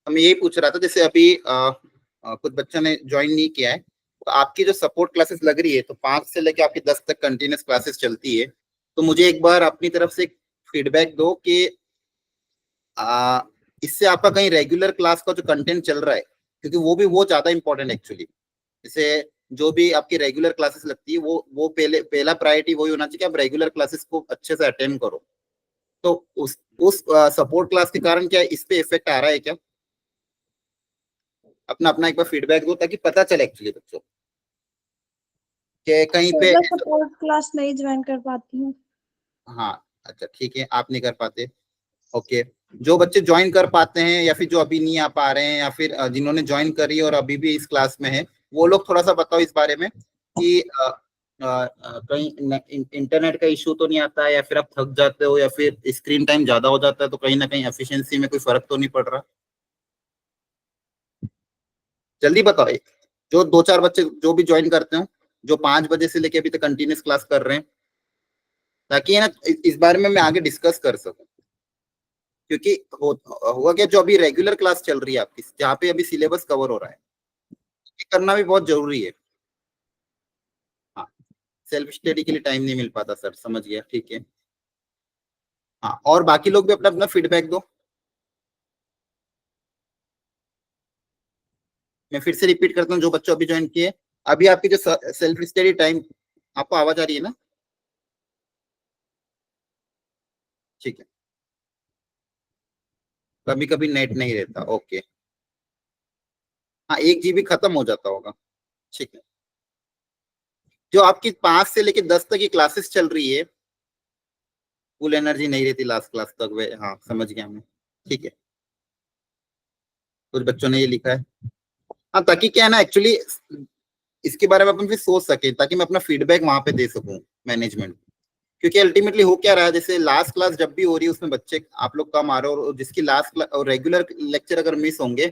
तो मैं यही पूछ रहा था, जैसे अभी कुछ बच्चों ने ज्वाइन नहीं किया है, तो आपकी जो सपोर्ट क्लासेस लग रही है तो 5 से लेके आपकी 10 तक कंटिन्यूस क्लासेस चलती है, तो मुझे एक बार अपनी तरफ से फीडबैक दो कि आ, इससे आपका कहीं रेगुलर क्लास का जो कंटेंट चल रहा है, क्योंकि वो ज्यादा इंपॉर्टेंट एक्चुअली। जैसे जो भी आपकी रेगुलर क्लासेस लगती है वो पहला प्रायोरिटी वही होना चाहिए कि आप रेगुलर क्लासेस को अच्छे से अटेंड करो। तो उस सपोर्ट क्लास के कारण क्या इस पे इफेक्ट आ रहा है क्या? अपना अपना एक बार फीडबैक दो ताकि पता चले एक्चुअली बच्चों कि कहीं पे। मैं सपोर्ट क्लास नहीं ज्वाइन कर पाती हूँ। हाँ, अच्छा ठीक है, आप नहीं कर पाते। ओके, जो बच्चे ज्वाइन कर पाते हैं या फिर जो अभी नहीं आ पा रहे हैं या फिर जिन्होंने ज्वाइन करी और अभी भी इस क्लास में है, वो लोग थोड़ा सा बताओ इस बारे में कि कहीं इंटरनेट का इशू तो नहीं आता है, या फिर आप थक जाते हो, या फिर स्क्रीन टाइम ज्यादा हो जाता है, तो कहीं ना कहीं एफिशिएंसी में कोई फर्क तो नहीं पड़ रहा? जल्दी बताओ। जो 2-4 बच्चे जो भी ज्वाइन करते हो, जो 5 बजे से लेके अभी तक कंटिन्यूस क्लास कर रहे हैं, ताकि है ना इस बारे में मैं आगे डिस्कस कर सकूं। क्योंकि होगा क्या, जो अभी रेगुलर क्लास चल रही है आपकी, जहाँ पे अभी सिलेबस कवर हो रहा है, ये करना भी बहुत जरूरी है। हाँ, सेल्फ स्टडी के लिए टाइम नहीं मिल पाता सर, समझ गया, ठीक है। हाँ, और बाकी लोग भी अपना अपना फीडबैक दो। मैं फिर से रिपीट करता हूँ, जो बच्चों अभी ज्वाइन किए, अभी आपकी जो सेल्फ स्टडी टाइम, आपको आवाज आ रही है ना? ठीक है, कभी कभी नेट नहीं रहता, ओके। हाँ, 1 GB खत्म हो जाता होगा, ठीक है। जो आपकी 5 से लेके 10 तक की क्लासेस चल रही है, फुल एनर्जी नहीं रहती लास्ट क्लास तक वे, हाँ समझ गया मैं, ठीक है। कुछ बच्चों ने ये लिखा है। हाँ, ताकि क्या है ना एक्चुअली इसके बारे में अपन फिर सोच सके, ताकि मैं अपना फीडबैक वहां पे दे सकूं मैनेजमेंट। क्योंकि अल्टीमेटली हो क्या रहा है, जैसे लास्ट क्लास जब भी हो रही है उसमें बच्चे आप लोग कम आ रहे हो, और जिसकी लास्ट क्लास और रेगुलर लेक्चर अगर मिस होंगे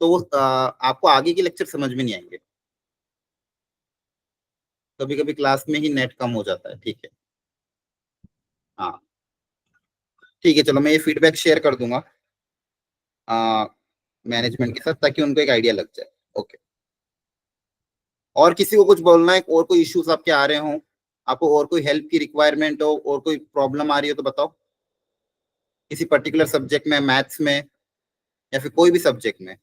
तो वो आपको आगे के लेक्चर समझ में नहीं आएंगे। कभी कभी क्लास में ही नेट कम हो जाता है, ठीक है। हाँ, ठीक है, चलो मैं ये फीडबैक शेयर कर दूंगा मैनेजमेंट के साथ, ताकि उनको एक आइडिया लग जाए। ओके, और किसी को कुछ बोलना है, और कोई इश्यूज आपके आ रहे हो, आपको और कोई हेल्प की रिक्वायरमेंट हो, और कोई प्रॉब्लम आ रही हो तो बताओ। किसी पर्टिकुलर सब्जेक्ट में, मैथ्स में, या फिर कोई भी सब्जेक्ट में,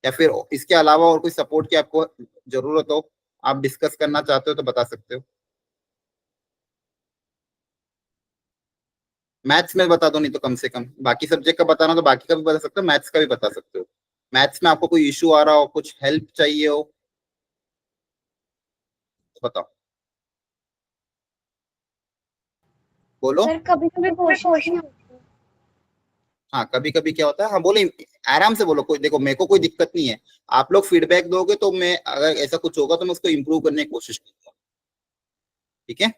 या फिर इसके अलावा और कोई सपोर्ट की आपको जरूरत हो, आप डिस्कस करना चाहते हो तो बता सकते हो। मैथ्स में बता दो, नहीं तो कम से कम बाकी सब्जेक्ट का बताना तो बाकी का भी बता सकते हो, मैथ्स का भी बता सकते हो। मैथ्स में आपको कोई इशू आ रहा हो, कुछ हेल्प चाहिए हो तो बताओ, बोलो। सर कभी कभी क्वेश्चंस नहीं होते। हाँ, कभी कभी क्या होता है, हाँ बोले, आराम से बोलो, कोई देखो मेरे को कोई दिक्कत नहीं है। आप लोग फीडबैक दोगे तो मैं, अगर ऐसा कुछ होगा तो मैं उसको इम्प्रूव करने की कोशिश करूंगा, ठीक है।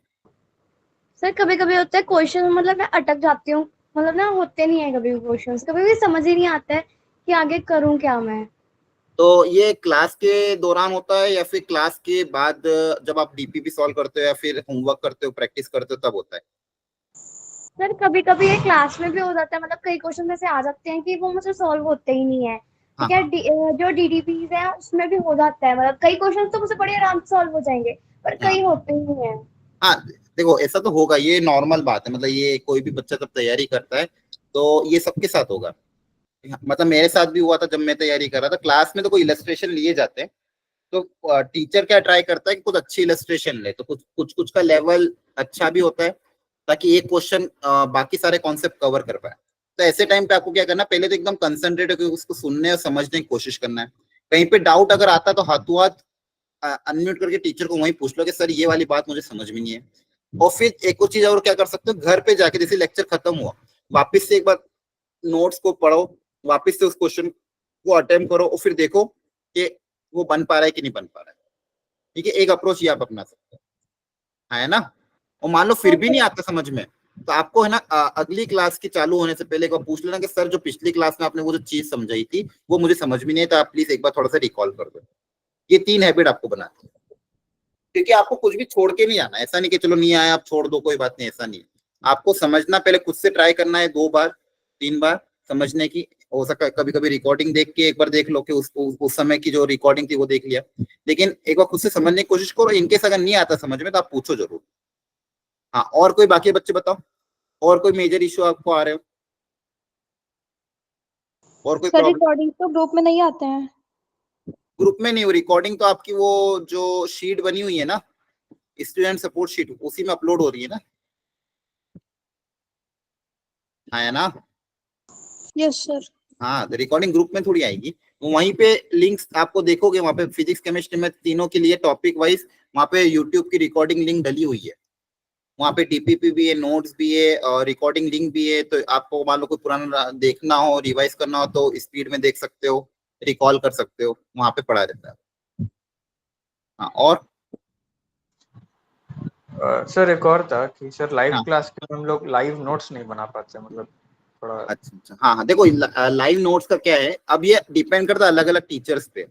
सर कभी कभी होता है क्वेश्चन, मतलब मैं अटक जाती हूँ, मतलब ना होते नहीं है कभी भी क्वेश्चंस, कभी भी समझ ही नहीं आता है कि आगे करूँ क्या मैं। तो ये क्लास के दौरान होता है या फिर क्लास के बाद, जब आप डीपीपी सॉल्व करते हो या फिर होमवर्क करते हो, प्रैक्टिस करते हो, तब होता है? सर कभी कभी ये क्लास में भी हो जाता है, मतलब कई क्वेश्चन ऐसे आ जाते हैं कि वो मुझसे सॉल्व होते ही नहीं है। हाँ ठीक है, हाँ जो डीडीपीज है उसमें भी हो जाता है, मतलब कई क्वेश्चन तो मुझसे बड़े आराम से सॉल्व हो जाएंगे, पर हाँ कई होते ही नहीं है। हाँ, देखो ऐसा तो होगा, ये नॉर्मल बात है, मतलब ये कोई भी बच्चा जब तैयारी करता है तो ये सबके साथ होगा। मतलब मेरे साथ भी हुआ था जब मैं तैयारी कर रहा था, क्लास में तो कोई इलस्ट्रेशन लिए जाते हैं, तो टीचर क्या ट्राई करता है कि कुछ अच्छी इलस्ट्रेशन ले, तो कुछ कुछ कुछ का लेवल अच्छा भी होता है, ताकि एक क्वेश्चन बाकी सारे कॉन्सेप्ट कवर कर पाए। तो ऐसे टाइम पे आपको क्या करना है, पहले तो एकदम कंसंट्रेट होकर उसको सुनने और समझने की कोशिश करना है। कहीं पे डाउट अगर आता है तो हाथों हाथ अनम्यूट करके टीचर को वहीं पूछ लो कि सर ये वाली बात मुझे समझ में नहीं है। और फिर एक और चीज और क्या कर सकते हो, घर पे जाके जैसे लेक्चर खत्म हुआ, वापस से एक बार नोट्स को पढ़ो, वापस से उस क्वेश्चन को अटेम्प्ट करो, और फिर देखो कि वो बन पा रहा है कि नहीं बन पा रहा है। ठीक है, एक अप्रोच ये आप अपना सकते हो, है ना। और मान लो फिर भी नहीं आता समझ में, तो आपको है ना अगली क्लास की चालू होने से पहले एक बार पूछ लेना कि सर जो पिछली क्लास में आपने वो जो चीज समझाई थी वो मुझे समझ में नहीं है, तो आप प्लीज एक बार थोड़ा सा रिकॉल कर दो। ये 3 हैबिट आपको बनानी है, क्योंकि आपको कुछ भी छोड़ के नहीं आना, ऐसा नहीं कि चलो नहीं आया आप छोड़ दो कोई बात नहीं, ऐसा नहीं है। आपको समझना, पहले खुद से ट्राई करना है, 2 बार 3 बार समझने की हो सकता है कभी कभी रिकॉर्डिंग देख के एक बार देख लो कि उस समय की जो रिकॉर्डिंग थी वो देख लिया, लेकिन एक बार खुद से समझने की कोशिश करो। इनकेस अगर नहीं आता समझ में तो आप पूछो जरूर। हाँ, और कोई बाकी बच्चे बताओ, और कोई मेजर इशू आपको आ रहे हो, और कोई सर प्रॉब्लम? रिकॉर्डिंग तो ग्रुप में नहीं आते हैं। ग्रुप में नहीं हो रिकॉर्डिंग, तो आपकी वो जो शीट बनी हुई है ना, स्टूडेंट सपोर्ट शीट, उसी में अपलोड हो रही है ना? हाँ, है ना? Yes sir. हाँ, तो रिकॉर्डिंग ग्रुप में थोड़ी आएगी। वो वहीं पे लिंक्स आपको देखोगे, वहां पे फिजिक्स केमिस्ट्री में तीनों के लिए टॉपिक वाइज वहां पे यूट्यूब की रिकॉर्डिंग लिंक डली हुई है। वहां पे टीपीपी भी है, नोट्स भी है और रिकॉर्डिंग लिंक भी है। तो आपको मान लो कोई पुराना देखना हो, रिवाइज करना हो तो स्पीड में देख सकते हो, रिकॉल कर सकते हो, वहां पे पढ़ा रहता है। हाँ, और सर एक और था कि सर लाइव हाँ, क्लास के हम लोग लाइव नोट्स नहीं बना पाते, मतलब थोड़ा। अच्छा अच्छा, हाँ हाँ, देखो लाइव नोट्स का क्या है, अब ये डिपेंड करता है अलग अलग टीचर्स पे।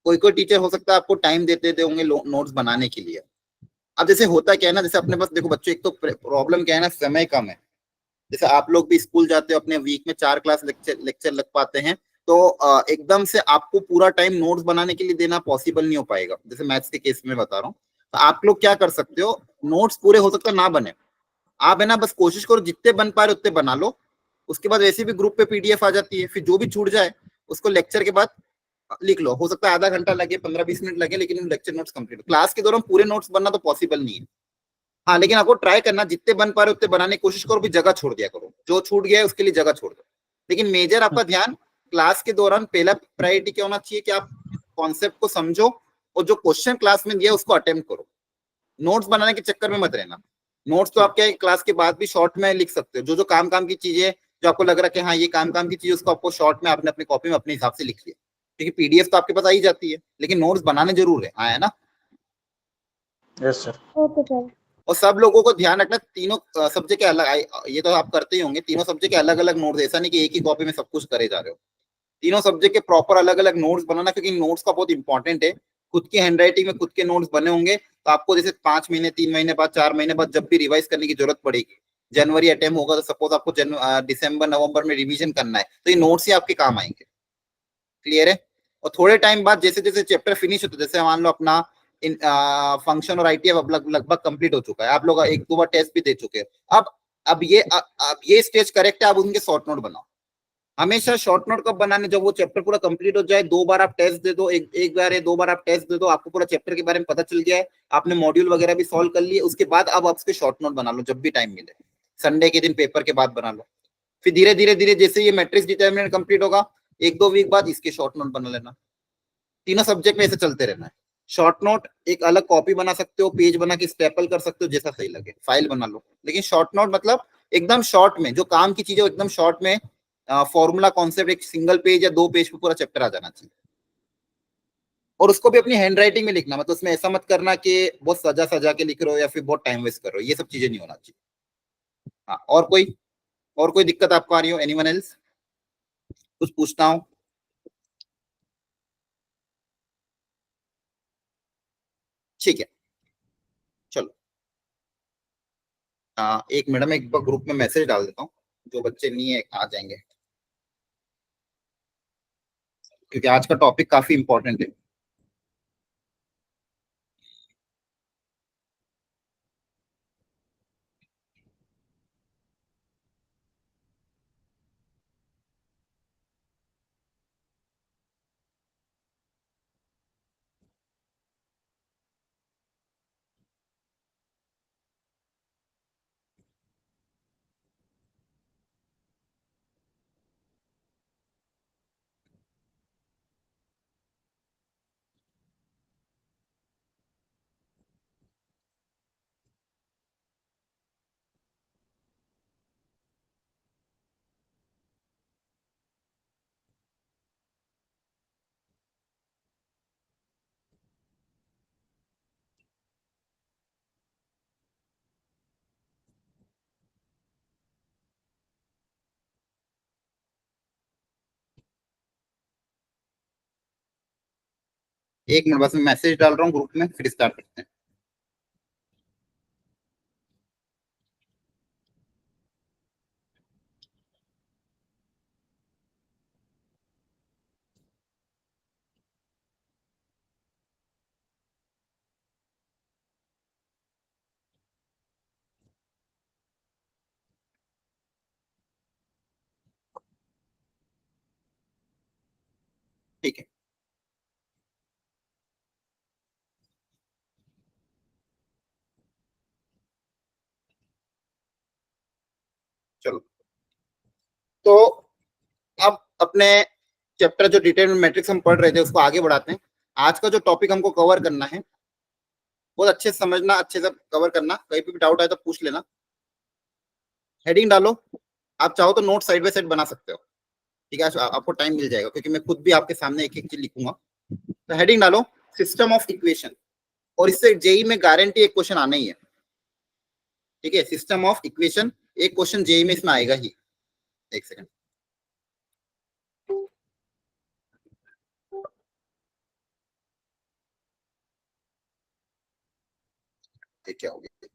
कोई कोई टीचर हो सकता है आपको टाइम देते देते होंगे नोट्स बनाने के लिए। अब जैसे होता क्या है ना, जैसे अपने पास देखो बच्चों, एक तो प्रॉब्लम क्या है ना, समय कम है। जैसे आप लोग भी स्कूल जाते हो, अपने वीक में 4 क्लास लेक्चर लेक्चर लग पाते हैं, तो एकदम से आपको पूरा टाइम नोट्स बनाने के लिए देना पॉसिबल नहीं हो पाएगा। जैसे मैथ्स के केस में बता रहा हूँ, तो आप लोग क्या कर सकते हो, नोट्स पूरे हो सकता है ना बने, आप है ना बस कोशिश करो जितने बन पा रहे उतने बना लो। उसके बाद वैसे भी ग्रुप पे पीडीएफ आ जाती है, फिर जो भी छूट जाए उसको लेक्चर के बाद लिख लो। हो सकता है आधा घंटा लगे, 15-20 मिनट लगे, लेकिन लेक्चर नोट्स कंप्लीट। क्लास के दौरान पूरे नोट्स बनना तो पॉसिबल नहीं है। हाँ, लेकिन आपको ट्राई करना, जितने बन पा रहे उतने बनाने की कोशिश करो, भी जगह छोड़ दिया करो, जो छूट गया है उसके लिए जगह छोड़ दो। लेकिन मेजर आपका ध्यान क्लास के दौरान पहला प्रायोरिटी क्या होना चाहिए कि आप कॉन्सेप्ट को समझो और जो क्वेश्चन क्लास में दिया उसको अटेम्प्ट करो। नोट्स बनाने के चक्कर में मत रहना। नोट्स तो आप क्या क्लास के बाद भी शॉर्ट में लिख सकते हो, जो जो काम काम की चीजें जो आपको लग रहा है कि हाँ ये काम काम की चीज, उसको आपको शॉर्ट में आपने अपनी कॉपी में अपने हिसाब से लिख लिया, क्योंकि पीडीएफ तो आपके पास आ ही जाती है, लेकिन नोट्स बनाने जरूर है, हाँ, है ना? Yes sir. Okay sir. और सब लोगों को ध्यान रखना, तीनों सब्जेक्ट के अलग, ये तो आप करते ही होंगे, तीनों सब्जेक्ट के अलग अलग नोट्स, ऐसा नहीं कि एक ही कॉपी में सब कुछ करे जा रहे हो। तीनों सब्जेक्ट के प्रॉपर अलग अलग नोट्स बनाना, क्योंकि नोट्स का बहुत इंपॉर्टेंट है। खुद की हैंडराइटिंग में खुद के नोट्स बने होंगे, तो आपको जैसे 5 महीने, 3 महीने बाद, 4 महीने बाद जब भी रिवाइज करने की जरूरत पड़ेगी, जनवरी अटेम्प होगा तो सपोज आपको दिसंबर नवंबर में रिवीजन करना है, तो ये नोट्स ही आपके काम आएंगे। क्लियर है? और थोड़े टाइम बाद जैसे जैसे चैप्टर फिनिश होते, जैसे मान लो अपना इन फंक्शन और आईटीएफ अब लगभग कंप्लीट हो चुका है, आप लोग एक दो बार टेस्ट भी दे चुके हैं। अब ये स्टेज करेक्ट है, आप उनके शॉर्ट नोट बनाओ। हमेशा शॉर्ट नोट कब बनाने, जब वो चैप्टर पूरा कंप्लीट हो जाए, 2 बार आप टेस्ट दे दो, एक बार या 2 बार आप टेस्ट दे दो, आपको पूरा चैप्टर के बारे में पता चल गया है, आपने मॉड्यूल वगैरह भी सॉल्व कर लिए, उसके बाद अब आप उसके शॉर्ट नोट बना लो जब भी टाइम मिले। संडे के दिन पेपर के बाद बना लो। फिर धीरे धीरे धीरे जैसे ये मैट्रिक्स डिटर्मिनेंट कंप्लीट होगा, 1-2 वीक बाद इसके शॉर्ट नोट बना लेना। तीनों सब्जेक्ट में ऐसे चलते रहना है। शॉर्ट नोट एक अलग कॉपी बना सकते हो, पेज बना के स्टेपल कर सकते हो, जैसा सही लगे, फाइल बना लो। लेकिन शॉर्ट नोट मतलब एकदम शॉर्ट में जो काम की चीजें एकदम शॉर्ट में, फॉर्मूला कॉन्सेप्ट एक सिंगल पेज या 2 पेज पे पूरा चैप्टर आ जाना चाहिए। और उसको भी अपनी हैंड राइटिंग में लिखना, मतलब उसमें ऐसा मत करना कि बहुत सजा सजा के लिख रहे हो या फिर बहुत टाइम वेस्ट कर रहे हो, ये सब चीजें नहीं होना चाहिए। हाँ, और कोई दिक्कत आपको आ रही हो? एनीवन एल्स कुछ पूछना हो? ठीक है, चलो। एक मैडम, एक ग्रुप में मैसेज डाल देता हूँ, जो बच्चे नहीं है आ जाएंगे, क्योंकि आज का टॉपिक काफी इंपॉर्टेंट है। एक मिनट, बस मैं मैसेज डाल रहा हूँ ग्रुप में, फिर स्टार्ट करते हैं। ठीक है, चलो तो अब अपने चैप्टर जो डिटरमिनेंट मैट्रिक्स हम पढ़ रहे थे उसको आगे बढ़ाते हैं। आज का जो टॉपिक हमको कवर करना है बहुत अच्छे से समझना, अच्छे से कवर करना, कहीं पे भी डाउट आए तो पूछ लेना। हेडिंग डालो, आप चाहो तो नोट साइड बाय साइड बना सकते हो, ठीक है, आपको टाइम मिल जाएगा क्योंकि मैं खुद भी आपके सामने एक एक चीज लिखूंगा। तो हेडिंग डालो सिस्टम ऑफ इक्वेशन, और इससे जेई में गारंटी एक क्वेश्चन आना ही है, ठीक है, सिस्टम ऑफ इक्वेशन एक क्वेश्चन जेई में इसमें आएगा ही। एक सेकंड, ये क्या हो गया,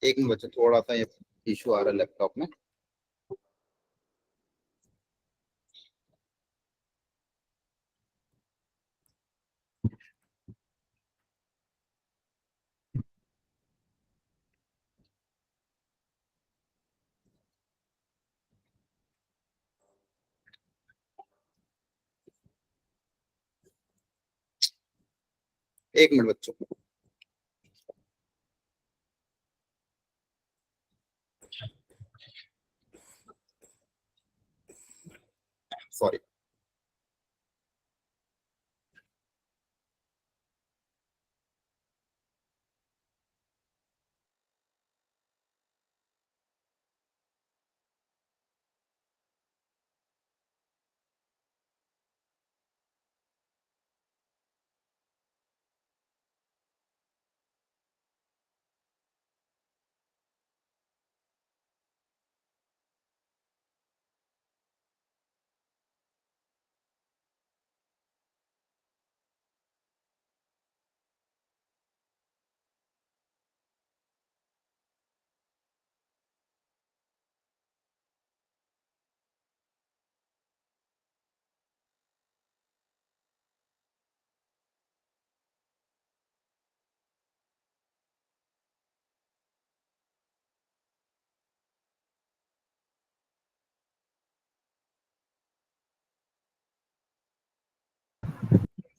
एक मिनट बच्चों, थोड़ा सा ये इशू आ रहा है लैपटॉप में। एक मिनट बच्चों, सॉरी।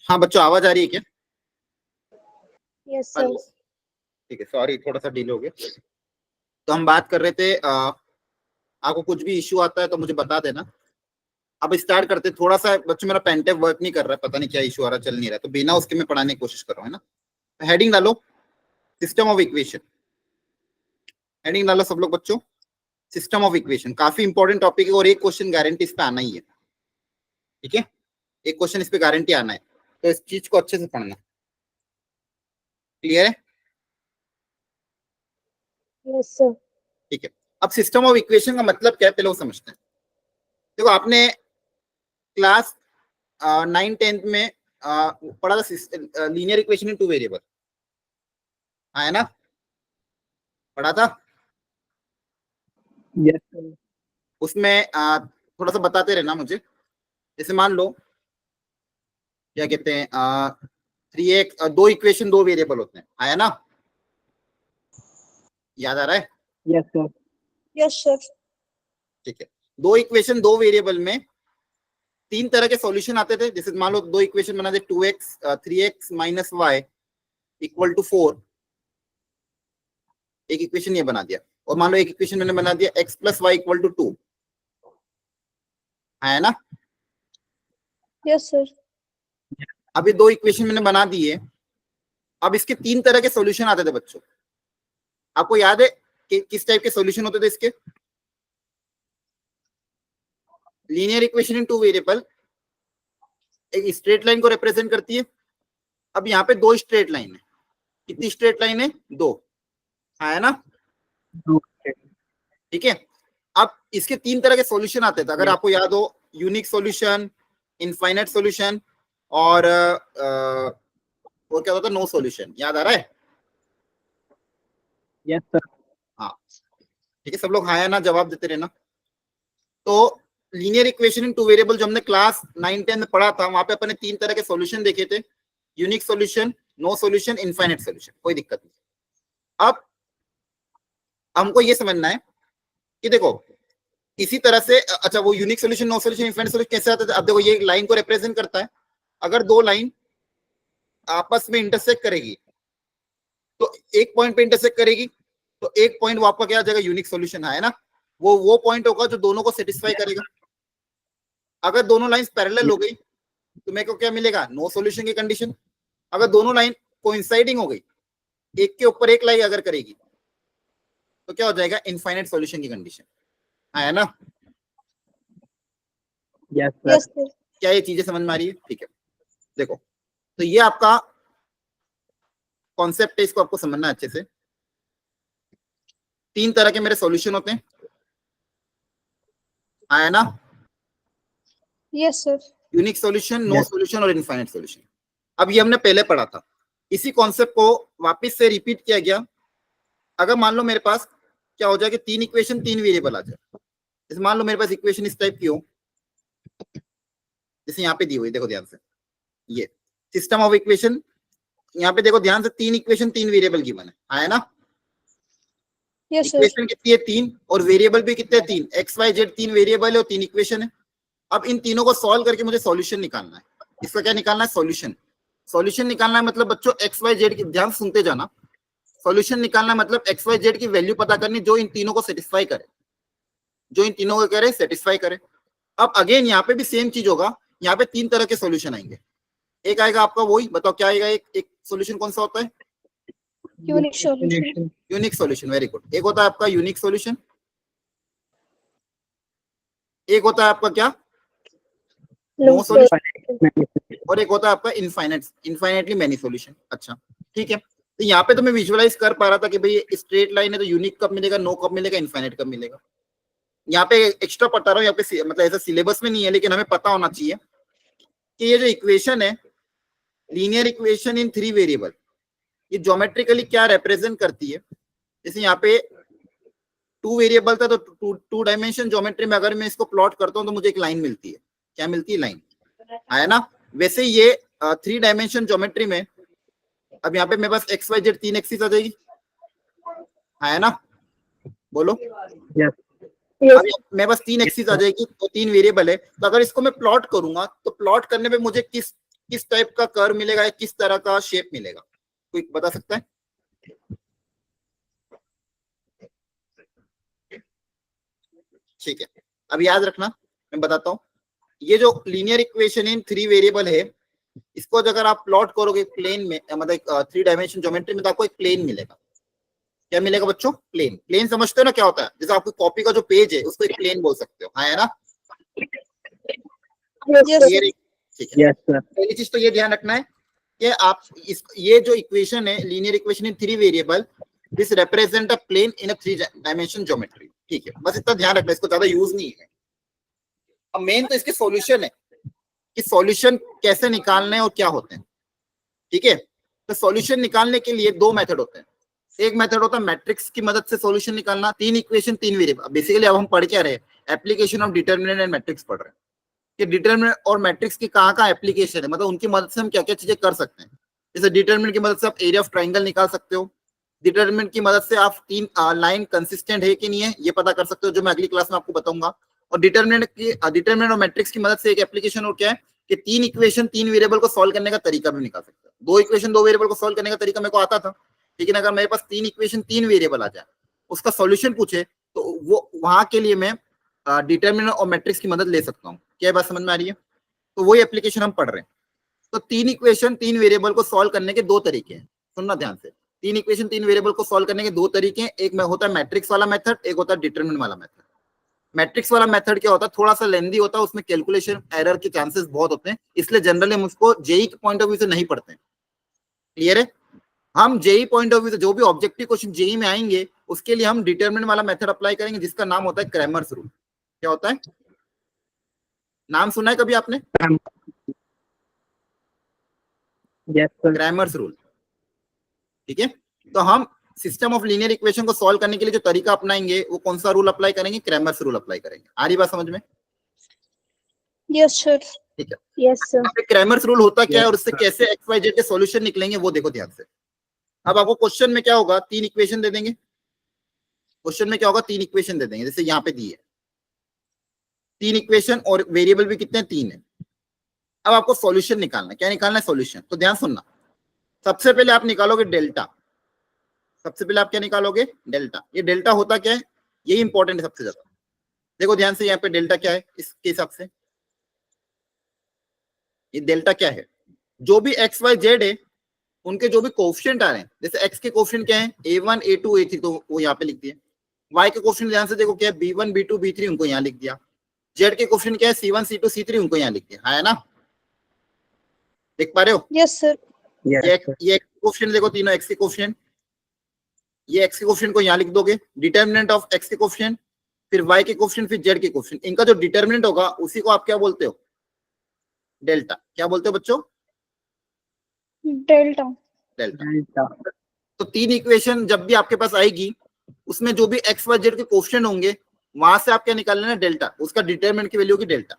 हाँ बच्चों, आवाज आ रही है क्या? Yes sir. ठीक है, सॉरी थोड़ा सा डिले हो गया। तो हम बात कर रहे थे, आपको कुछ भी इश्यू आता है तो मुझे बता देना। अब स्टार्ट करते, थोड़ा सा बच्चों मेरा पेन टैब वर्क नहीं कर रहा है, पता नहीं क्या इशू आ रहा है, चल नहीं रहा है, तो बिना उसके मैं पढ़ाने की कोशिश कर रहा हूँ, है ना। हेडिंग डालो सिस्टम ऑफ इक्वेशन, हेडिंग डालो सब लोग बच्चों, सिस्टम ऑफ इक्वेशन काफी इंपॉर्टेंट टॉपिक है और एक क्वेश्चन गारंटी इस पे आना ही है, ठीक है, एक क्वेश्चन इस पे गारंटी आना है, तो इस चीज को अच्छे से पढ़ना। क्लियर है? Yes sir. ठीक है, अब सिस्टम ऑफ इक्वेशन का मतलब क्या है पहले वो समझते हैं। देखो आपने क्लास 9-10 में पढ़ा था लीनियर इक्वेशन इन टू वेरिएबल, है ना, पढ़ा था। Yes sir. उसमें थोड़ा सा बताते रहना मुझे, जैसे मान लो क्या कहते हैं 3x, दो इक्वेशन दो वेरिएबल होते हैं, आया ना, याद आ रहा है? Yes sir. Yes sir. ठीक है, दो इक्वेशन दो वेरिएबल में तीन तरह के सॉल्यूशन आते थे। जैसे मान लो दो इक्वेशन बना दे 2x 3x minus y equal to 4, एक इक्वेशन ये बना दिया, और मान लो एक इक्वेशन मैंने बना दिया x plus y equal to 2, है ना। Yes sir. अभी दो इक्वेशन मैंने बना दिए, अब इसके तीन तरह के सॉल्यूशन आते थे बच्चों, आपको याद है कि किस टाइप के सॉल्यूशन होते थे इसके? लीनियर इक्वेशन इन टू वेरिएबल एक स्ट्रेट लाइन को रिप्रेजेंट करती है। अब यहाँ पे दो स्ट्रेट लाइन है, कितनी स्ट्रेट लाइन है? दो, है ना, ठीक है। अब इसके तीन तरह के सॉल्यूशन आते थे, अगर आपको याद हो, यूनिक सॉल्यूशन, इनफाइनाइट सॉल्यूशन, और क्या होता था, नो सॉल्यूशन, याद आ रहा है? Yes sir. हाँ, ठीक है, सब लोग हाँ या ना जवाब देते रहना। तो लीनियर इक्वेशन इन टू वेरिएबल जो हमने क्लास 9-10 में पढ़ा था, वहां पे अपने तीन तरह के सॉल्यूशन देखे थे, unique solution, no solution, infinite solution, कोई दिक्कत नहीं। अब हमको ये समझना है कि देखो इसी तरह से अच्छा वो unique solution, no solution, infinite solution कैसे आता है? अब देखो ये लाइन को रिप्रेजेंट करता है। अगर दो लाइन आपस में इंटरसेक्ट करेगी तो एक पॉइंट पे इंटरसेक्ट करेगी, तो एक पॉइंट वो आपका क्या आ जाएगा? यूनिक सॉल्यूशन है ना। वो पॉइंट होगा जो दोनों को सेटिस्फाई करेगा। अगर दोनों लाइंस पैरेलल हो गई तो मेरे को क्या मिलेगा? नो सॉल्यूशन की कंडीशन। अगर दोनों लाइन कोइंसाइडिंग हो गई, एक के ऊपर एक लाइन अगर करेगी तो क्या हो जाएगा? इनफाइनाइट सॉल्यूशन की कंडीशन है ना। Yes, sir. क्या ये चीजें समझ में आ रही है? ठीक है, देखो तो ये आपका कॉन्सेप्ट है, इसको आपको समझना है अच्छे से। तीन तरह के मेरे सॉल्यूशन होते हैं, है ना। Yes, sir. Unique solution, no solution और इनफाइनाइट सॉल्यूशन। अब ये हमने पहले पढ़ा था, इसी कॉन्सेप्ट को वापस से रिपीट किया गया। अगर मान लो मेरे पास क्या हो जाए कि तीन इक्वेशन तीन वेरिएबल आ जाए। जैसे मान लो मेरे पास इक्वेशन इस टाइप की हो, जैसे यहाँ पे दी हुई, देखो ध्यान से, ये सिस्टम ऑफ इक्वेशन। यहाँ पे देखो ध्यान से, तीन इक्वेशन तीन वेरिएबल गिवन है ना। Yes, sir. इक्वेशन कितनी है? तीन, और वेरिएबल भी कितने? तीन। एक्स वाई जेड तीन वेरिएबल है और तीन इक्वेशन है। अब इन तीनों को सॉल्व करके मुझे सॉल्यूशन निकालना है। इसका क्या निकालना है? सॉल्यूशन। सॉल्यूशन निकालना है मतलब बच्चों एक्स वाई जेड की, ध्यान सुनते जाना। सॉल्यूशन निकालना है मतलब एक्स वाई जेड की वैल्यू पता करनी जो इन तीनों को सेटिस्फाई करे, जो इन तीनों को करे सेटिस्फाई करे। अब अगेन यहाँ पे भी सेम चीज होगा, यहाँ पे तीन तरह के सॉल्यूशन आएंगे। एक आएगा आपका वही, बताओ क्या आएगा? एक सॉल्यूशन कौन सा होता है? Unique solution. Unique solution, very good. एक होता है आपका यूनिक सॉल्यूशन, एक होता है आपका क्या? नो सॉल्यूशन, और एक होता है आपका इनफाइनाइटली मेनी सॉल्यूशन। अच्छा ठीक है, तो यहाँ पे तो मैं विजुअलाइज कर पा रहा था कि भाई स्ट्रेट लाइन है तो यूनिक कब मिलेगा, नो कब मिलेगा, इनफाइनाइट कब मिलेगा। यहाँ पे एक्स्ट्रा पढ़ा रहा हूँ, यहाँ पे मतलब ऐसा सिलेबस में नहीं है, लेकिन हमें पता होना चाहिए कि ये जो इक्वेशन है, linear equation in three variable, ये ज्योमेट्रिकली क्या रिप्रेजेंट करती है। जैसे यहाँ पे टू वेरिएबल था तो टू डायमेंशन ज्योमेट्री में अगर मैं इसको प्लॉट करता हूँ तो मुझे एक लाइन मिलती है। क्या मिलती है? लाइन, है ना। वैसे ये थ्री डायमेंशन ज्योमेट्री में, अब यहाँ पे मेरे पास एक्स वाई जेड तीन एक्सिस आ जाएगी, है ना। बोलो। Yes. अब मेरे पास तीन एक्सिस आ जाएगी तो तीन वेरिएबल है, तो अगर इसको मैं प्लॉट करूंगा तो प्लॉट करने में मुझे किस टाइप का कर्व मिलेगा या किस तरह का शेप मिलेगा? कोई बता सकता है? ठीक है, अब याद रखना, मैं बताता हूँ। ये जो linear equation in three variable है, इसको अगर आप प्लॉट करोगे प्लेन में, मतलब थ्री डायमेंशन ज्योमेट्री में, तो आपको एक प्लेन मिलेगा। क्या मिलेगा बच्चों? प्लेन। प्लेन समझते हो ना क्या होता है? जैसे आपकी कॉपी का जो पेज है उसको एक प्लेन बोल सकते हो, है ना। Yes, sir. ठीक है, Yes, sir. पहली चीज तो ये ध्यान रखना है कि आप ये जो इक्वेशन है, linear equation in three variable, this represent a plane in a three dimension geometry. ठीक है, बस इतना ध्यान रखना, इसको ज्यादा यूज नहीं है। अब मेन तो इसके सॉल्यूशन है कि सॉल्यूशन कैसे निकालने हैं और क्या होते हैं। ठीक है, तो सॉल्यूशन निकालने के लिए दो मेथड होते हैं। एक मेथड होता है मैट्रिक्स की मदद से सॉल्यूशन निकालना, तीन इक्वेशन तीन वेरिएबल। बेसिकली अब हम पढ़ क्या रहे? Application of determinant and matrix पढ़ रहे हैं कि डिटरमिनेंट और मैट्रिक्स की कहाँ एप्लीकेशन है, मतलब उनकी मदद से हम क्या क्या चीजें कर सकते हैं। जैसे डिटरमिनेंट की मदद से आप एरिया ऑफ ट्राइंगल निकाल सकते हो। डिटरमिनेंट की मदद से आप तीन लाइन कंसिस्टेंट है कि नहीं है ये पता कर सकते हो, जो मैं अगली क्लास में आपको बताऊंगा। और डिटरमिनेंट और मैट्रिक्स की मदद से एक एप्लीकेशन और क्या है कि तीन इक्वेशन तीन वेरिएबल को सॉल्व करने का तरीका भी निकाल सकते हो। दो इक्वेशन दो वेरिएबल को सॉल्व करने का तरीका मेरे को आता था, लेकिन अगर मेरे पास तीन इक्वेशन तीन वेरिएबल आ जाए, उसका सॉल्यूशन पूछे, तो वो वहां के लिए मैं डिटरमिनेंट और मैट्रिक्स की मदद ले सकता हूँ। क्या बात समझ में आ रही है? तो वही एप्लीकेशन हम पढ़ रहे हैं। तो तीन इक्वेशन तीन वेरिएबल को सॉल्व करने के दो तरीके हैं, सुनना ध्यान से। तीन इक्वेशन तीन वेरिएबल को सॉल्व करने के दो तरीके हैं, एक में होता है मैट्रिक्स वाला मेथड, एक होता है डिटरमिनेंट वाला मेथड। मैट्रिक्स वाला मेथड क्या होता है? थोड़ा सा लेंदी होता है, उसमें कैलकुलेशन एरर के चांसेस बहुत होते हैं, इसलिए जनरली हम उसको जेई के पॉइंट ऑफ व्यू से नहीं पढ़ते हैं। क्लियर है? हम जेई पॉइंट ऑफ व्यू से जो भी ऑब्जेक्टिव क्वेश्चन जेई में आएंगे उसके लिए हम डिटरमिनेंट वाला मेथड अप्लाई करेंगे, जिसका नाम होता है क्रैमर्स रूल। क्या होता है? नाम सुना है कभी आपने? Cramer's rule. ठीक है, तो हम सिस्टम ऑफ लीनियर इक्वेशन को सॉल्व करने के लिए जो तरीका अपनाएंगे वो कौन सा रूल अप्लाई करेंगे? क्रैमर्स रूल अप्लाई करेंगे। आ रही बात समझ में? Yes, sir. ठीक है, Yes, sir. क्रैमर्स रूल होता क्या है और उससे कैसे एक्स वाई जेड के सॉल्यूशन निकलेंगे वो देखो ध्यान से। अब आपको क्वेश्चन में क्या होगा? तीन इक्वेशन दे देंगे। क्वेश्चन में क्या होगा? तीन इक्वेशन दे देंगे, जैसे यहाँ पे दी है। तीन इक्वेशन और वेरिएबल भी कितने, 3 है। अब आपको सॉल्यूशन निकालना है। क्या निकालना है? सॉल्यूशन। तो ध्यान सुनना, सबसे पहले आप निकालोगे डेल्टा। सबसे पहले आप क्या निकालोगे? डेल्टा। ये डेल्टा होता क्या है, यही इंपॉर्टेंट है सबसे ज्यादा। देखो ध्यान से, यहाँ पे डेल्टा क्या है इसके हिसाब से, ये डेल्टा क्या है, जो भी एक्स वाई जेड है उनके जो भी कोफिशिएंट आ रहे हैं, जैसे एक्स के कोफिशिएंट क्या है, a1 a2 a3, तो वो यहाँ पे लिख दिए। वाई के कोफिशिएंट ध्यान से देखो क्या है, b1 b2 b3, उनको यहाँ लिख दिया। जेड के कोफिशिएंट क्या है, c1 c2 c3, उनको यहाँ लिख दिया, है ना? देख पा रहे हो? Yes, sir. ये कोफिशिएंट देखो, तीनों एक्स के कोफिशिएंट, ये एक्स के कोफिशिएंट को यहाँ लिख दोगे, डिटर्मिनेंट ऑफ एक्स के कोफिशिएंट, फिर वाई के कोफिशिएंट, फिर जेड के कोफिशिएंट। इनका जो डिटर्मिनेंट होगा उसी को आप क्या बोलते हो? डेल्टा। क्या बोलते हो बच्चों? Delta. डेल्टा। तो तीन इक्वेशन जब भी आपके पास आएगी, उसमें जो भी एक्स वाई जेड के कोफिशिएंट होंगे, वहां से आप क्या निकाल लेना? डेल्टा। उसका डिटरमिनेंट की वैल्यू होगी डेल्टा।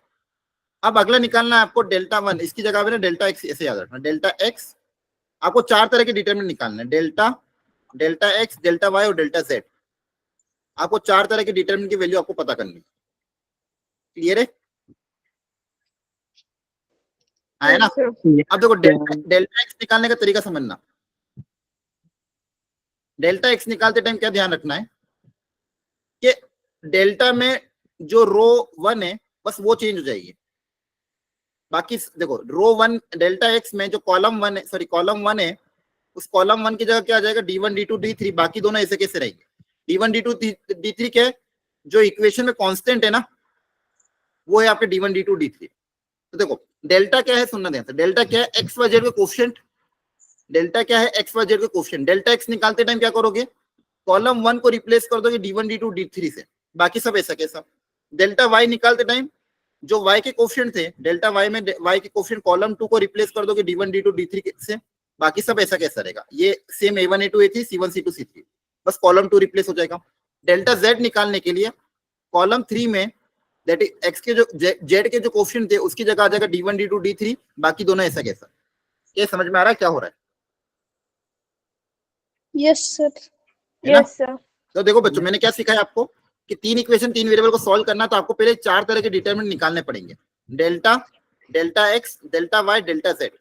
अब अगला निकालना है आपको डेल्टा 1, इसकी जगह पे ना डेल्टा एक्स ऐसे याद रखना, डेल्टा एक्स। आपको 4 तरह के डिटरमिनेंट निकालना है, delta, delta x, delta y और डेल्टा जेड। आपको 4 तरह के डिटरमिनेंट की वैल्यू आपको पता करनी है। क्लियर है? है ना? अब देखो डेल्टा एक्स निकालने का तरीका समझना। डेल्टा एक्स निकालते टाइम क्या ध्यान रखना है कि डेल्टा में जो रो 1 है बस वो चेंज हो जाएगी। बाकी देखो रो 1 डेल्टा एक्स में जो कॉलम 1 है, सॉरी कॉलम 1 है, उस कॉलम 1 की जगह क्या आ जाएगा? d1 d2 d3। बाकी दोनों ऐसे कैसे रहेंगे? d1 d2 d3 क्या है, जो इक्वेशन में कांस्टेंट है ना, वो है आपके d1 d2 d3। तो देखो डेल्टा क्या है, सुनना ध्यान से, डेल्टा क्या है? एक्स वाई जेड के कोफिशिएंट। डेल्टा क्या है? एक्स वाई जेड के कोफिशिएंट। डेल्टा एक्स निकालते टाइम क्या करोगे? कॉलम 1 को रिप्लेस कर दोगे d1 d2 d3 से, बाकी सब ऐसा कैसा। डेल्टा वाई निकालते टाइम जो y के कोफिशिएंट थे, डेल्टा y में y के कोफिशिएंट कॉलम 2 को रिप्लेस कर दोगे d1 d2 d3 से, बाकी सब ऐसा कैसा रहेगा। ये same a1 a2 a3 c1 c2 c3, बस कॉलम 2 रिप्लेस हो जाएगा। डेल्टा z निकालने के लिए कॉलम 3 में दैट इज x के जो z के जो कोफिशिएंट थे उसकी जगह आ जाएगा d1 d2 d3, बाकी दोनों ऐसा कैसा। ये समझ में आ रहा है क्या हो रहा है? Yes, sir. है ना? Yes sir. तो देखो बच्चों, मैंने क्या सिखाया आपको कि तीन इक्वेशन, तीन वेरिएबल को सॉल्व करना, तो आपको पहले 4 तरह के डिटरमिनेंट निकालने पड़ेंगे, delta, delta x, delta y, delta z.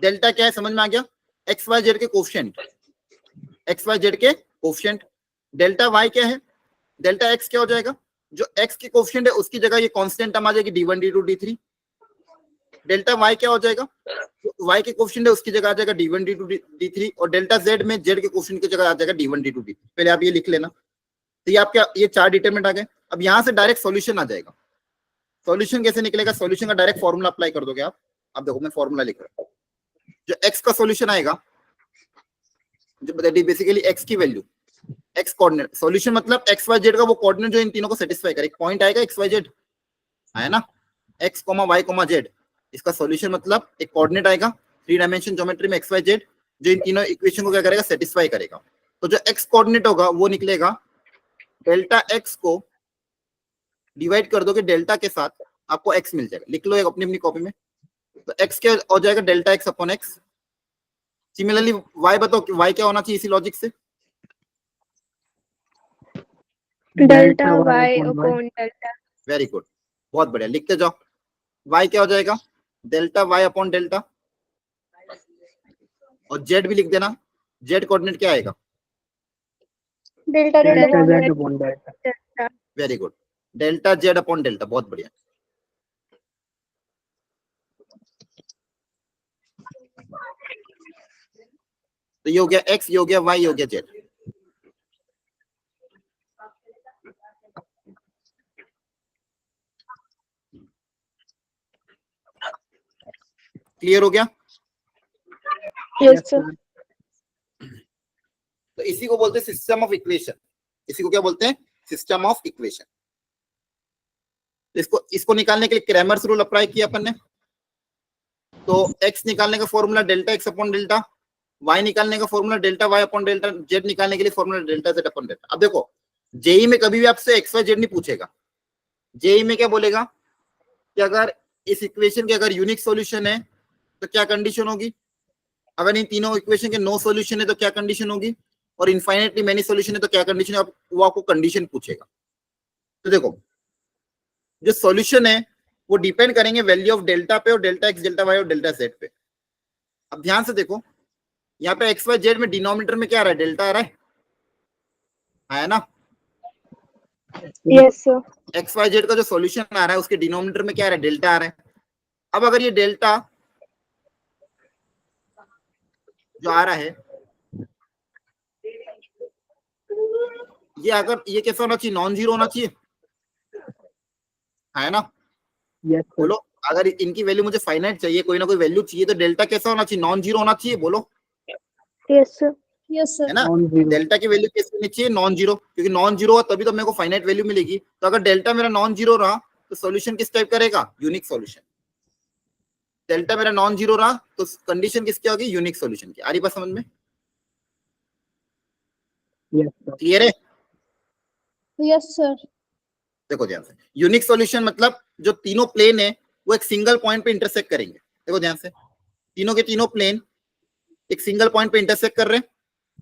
Delta क्या है समझ में आ गया? एक्स वाई जेड के कोफिशिएंट, एक्स वाई जेड के कोफिशिएंट। डेल्टा वाई क्या है? डेल्टा एक्स क्या हो जाएगा? जो एक्स के कोफिशिएंट है उसकी जगह ये कांस्टेंट टर्म आ जाएगी d1 d2 d3। Delta y क्या हो जाएगा? y के कोफिशिएंट है उसकी जगह आ जाएगा d1 d2 d3। और डेल्टा z में z के कोफिशिएंट की जगह आ जाएगा d1 d2 d3। पहले आप ये लिख लेना। तो ये आपका ये 4 डिटरमिनेंट आ गए। अब यहाँ से डायरेक्ट सॉल्यूशन आ जाएगा। सॉल्यूशन कैसे निकलेगा? सॉल्यूशन का डायरेक्ट फॉर्मूला अप्लाई कर दोगे आप। अब देखो मैं फॉर्मूला लिख रहा हूँ। जो x का सॉल्यूशन आएगा, जो बेसिकली x की वैल्यू, x कोऑर्डिनेट, सॉल्यूशन मतलब x y z का वो कोऑर्डिनेट जो इन तीनों को सेटिस्फाई करे। एक पॉइंट आएगा x y z, है ना, x, y, z। इसका सॉल्यूशन मतलब एक कोऑर्डिनेट आएगा 3 डायमेंशन ज्योमेट्री में x y z, जो इन तीनों इक्वेशन को क्या करेगा? सेटिस्फाई करेगा। तो जो x कोऑर्डिनेट होगा वो निकलेगा, डेल्टा x को डिवाइड कर दोगे डेल्टा के साथ, आपको x मिल जाएगा। लिख लो एक अपनी अपनी कॉपी में। तो x क्या हो जाएगा? Delta x upon x। Similarly y बताओ कि y क्या होना चाहिए इसी लॉजिक से? Delta y upon delta. Very good, बहुत बढ़िया, लिखते जाओ। y क्या हो जाएगा? Delta y upon delta. और z भी लिख देना। z कोऑर्डिनेट क्या आएगा? Delta Z. Very good, delta z upon delta. बहुत बढ़िया। तो ये हो गया x, ये हो गया y, ये हो गया z। क्लियर हो गया? Yes, sir. तो इसी को बोलते हैं सिस्टम ऑफ इक्वेशन। इसी को क्या बोलते हैं? System of equation. इसको निकालने के लिए क्रैमर्स रूल अप्लाई किया अपन ने। तो x निकालने का formula delta x upon delta, y निकालने का formula delta y upon delta, z निकालने के लिए formula delta z upon delta. अब देखो जेई में कभी भी आपसे x y z नहीं पूछेगा। जेई में क्या बोलेगा कि अगर इस इक्वेशन के अगर यूनिक सॉल्यूशन है तो क्या कंडीशन होगी, अगर इन तीनों इक्वेशन के नो सॉल्यूशन है तो क्या कंडीशन होगी, और इनफाइनेटली मेनी सॉल्यूशन है तो क्या कंडीशन है, वो आपको कंडीशन पूछेगा। तो देखो जो सॉल्यूशन है वो डिपेंड करेंगे वैल्यू ऑफ डेल्टा पे और डेल्टा एक्स, डेल्टा वाई और डेल्टा जेड पे। अब ध्यान से देखो, यहाँ पे एक्स वाई जेड में डिनोमिनेटर में क्या आ रहा है, डेल्टा आ रहा है ना। Yes, sir. X y z का जो सॉल्यूशन आ रहा है उसके डिनोमिनेटर में क्या आ रहा है, डेल्टा आ रहा है। अब अगर ये डेल्टा जो आ रहा है ये अगर ये कैसा होना चाहिए, नॉन जीरो होना चाहिए, है ना। Yes, sir. बोलो, अगर इनकी वैल्यू मुझे फाइनाइट चाहिए, कोई ना कोई वैल्यू चाहिए, तो डेल्टा कैसा होना चाहिए, नॉन जीरो होना चाहिए। बोलो, Yes, sir. Yes, sir. है ना। Non-zero. डेल्टा की वैल्यू कैसे होनी चाहिए, नॉन जीरो, क्योंकि नॉन जीरो तभी तो मेरे को फाइनाइट वैल्यू मिलेगी। तो अगर डेल्टा मेरा नॉन जीरो रहा तो सॉल्यूशन किस टाइप करेगा, यूनिक सॉल्यूशन। डेल्टा मेरा नॉन जीरो रहा तो कंडीशन किसकी होगी, यूनिक सॉल्यूशन की। आ रही बात समझ में, Yes, sir. क्लियर है। Yes, sir. देखो ध्यान से, यूनिक सॉल्यूशन मतलब जो तीनों प्लेन है वो एक सिंगल पॉइंट पे इंटरसेक्ट करेंगे। देखो ध्यान से, तीनों के तीनों प्लेन एक सिंगल पॉइंट पे इंटरसेक्ट कर रहे हैं।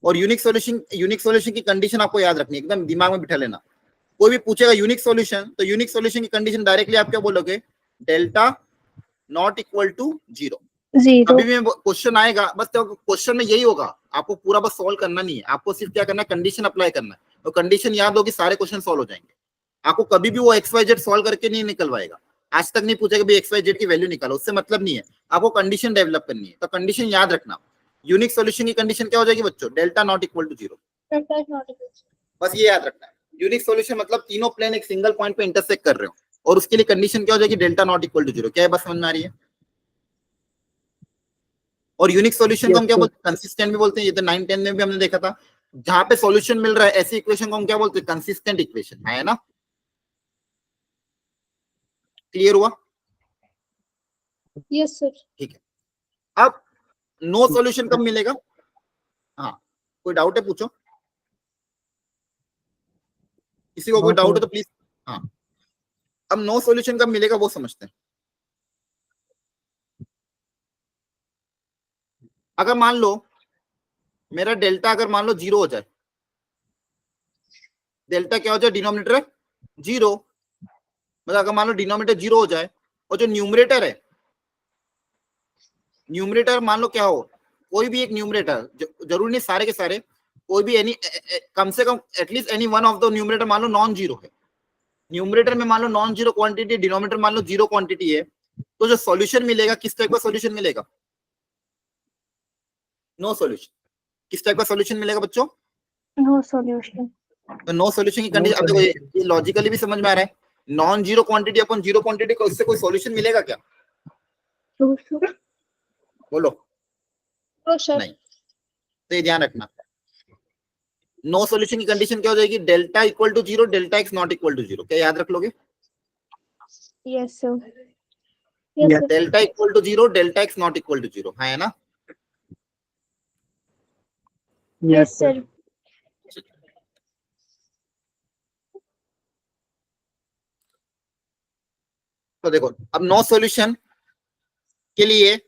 और यूनिक सॉल्यूशन की कंडीशन आपको याद रखनी है, एकदम दिमाग में बिठा लेना। कोई भी पूछेगा यूनिक सॉल्यूशन, तो यूनिक सॉल्यूशन की कंडीशन डायरेक्टली आप क्या बोलोगे, delta not equal to zero. Zero. अभी भी क्वेश्चन आएगा, बस क्वेश्चन में यही होगा, आपको पूरा बस सॉल्व करना नहीं है, आपको सिर्फ क्या करना है, कंडीशन अप्लाई करना है। और कंडीशन याद होगी, सारे क्वेश्चन सॉल्व हो जाएंगे। आपको कभी भी वो एक्स वाई जेड सॉल्व करके नहीं निकलवाएगा, आज तक नहीं पूछेगा भी एक्स वाई जेड की वैल्यू निकालो, उससे मतलब नहीं है। आपको कंडीशन डेवलप करनी है, तो कंडीशन याद रखना। यूनिक सॉल्यूशन की कंडीशन क्या हो जाएगी बच्चों, delta not equal to zero. Delta is not equal to बस ये याद रखना है। यूनिक सॉल्यूशन मतलब तीनों प्लेन एक सिंगल पॉइंट पे इंटरसेक्ट कर रहे हो, और उसके लिए कंडीशन क्या हो जाएगी, delta not equal to zero. क्या है, बस समझ में आ रही है। और यूनिक सॉल्यूशन को हम क्या बोलते हैं, कंसिस्टेंट भी बोलते हैं। ये तो 9 10 में भी हमने देखा था, जहां पे सॉल्यूशन मिल रहा है ऐसी इक्वेशन को हम क्या बोलते हैं, कंसिस्टेंट इक्वेशन, है ना। क्लियर हुआ। Yes, sir. ठीक है, अब नो सॉल्यूशन कब मिलेगा। हाँ, कोई डाउट है पूछो, किसी को कोई डाउट है तो प्लीज। हाँ, अब नो सॉल्यूशन कब मिलेगा वो समझते हैं। अगर मान लो मेरा डेल्टा अगर मान लो जीरो हो जाए, डेल्टा क्या हो जाए, डिनोमिनेटर है जीरो, मतलब अगर मान लो डिनोमिनेटर जीरो हो जाए और जो न्यूमरेटर है, न्यूमरेटर मान लो क्या हो, कोई भी एक न्यूमरेटर, जरूरी नहीं सारे के सारे, कोई भी एनी, कम से कम at least any one of the numerator मान लो नॉन जीरो है। न्यूमरेटर में मान लो नॉन जीरो क्वांटिटी, डिनोमिनेटर मान लो जीरो क्वांटिटी है, तो जो सॉल्यूशन मिलेगा किस टाइप का सॉल्यूशन मिलेगा, नो सॉल्यूशन। किस टाइप का सॉल्यूशन मिलेगा बच्चों, No solution. तो नो सॉल्यूशन की कंडीशन। अब देखो ये लॉजिकली भी समझ में आ रहा है, नॉन जीरो क्वांटिटी अपन जीरो क्वांटिटी को, उससे कोई सॉल्यूशन मिलेगा क्या, True, sir. बोलो। No, sir. नहीं, तो ये ध्यान रखना, नो सॉल्यूशन की कंडीशन क्या हो जाएगी, delta equal to zero, delta x not equal to zero. क्या याद रख लोगे, Yes, sir. Yes, Yes. sir. Delta equal to zero, delta x not equal to zero, है ना। Yes, sir. तो देखो, अब नो सॉल्यूशन के लिए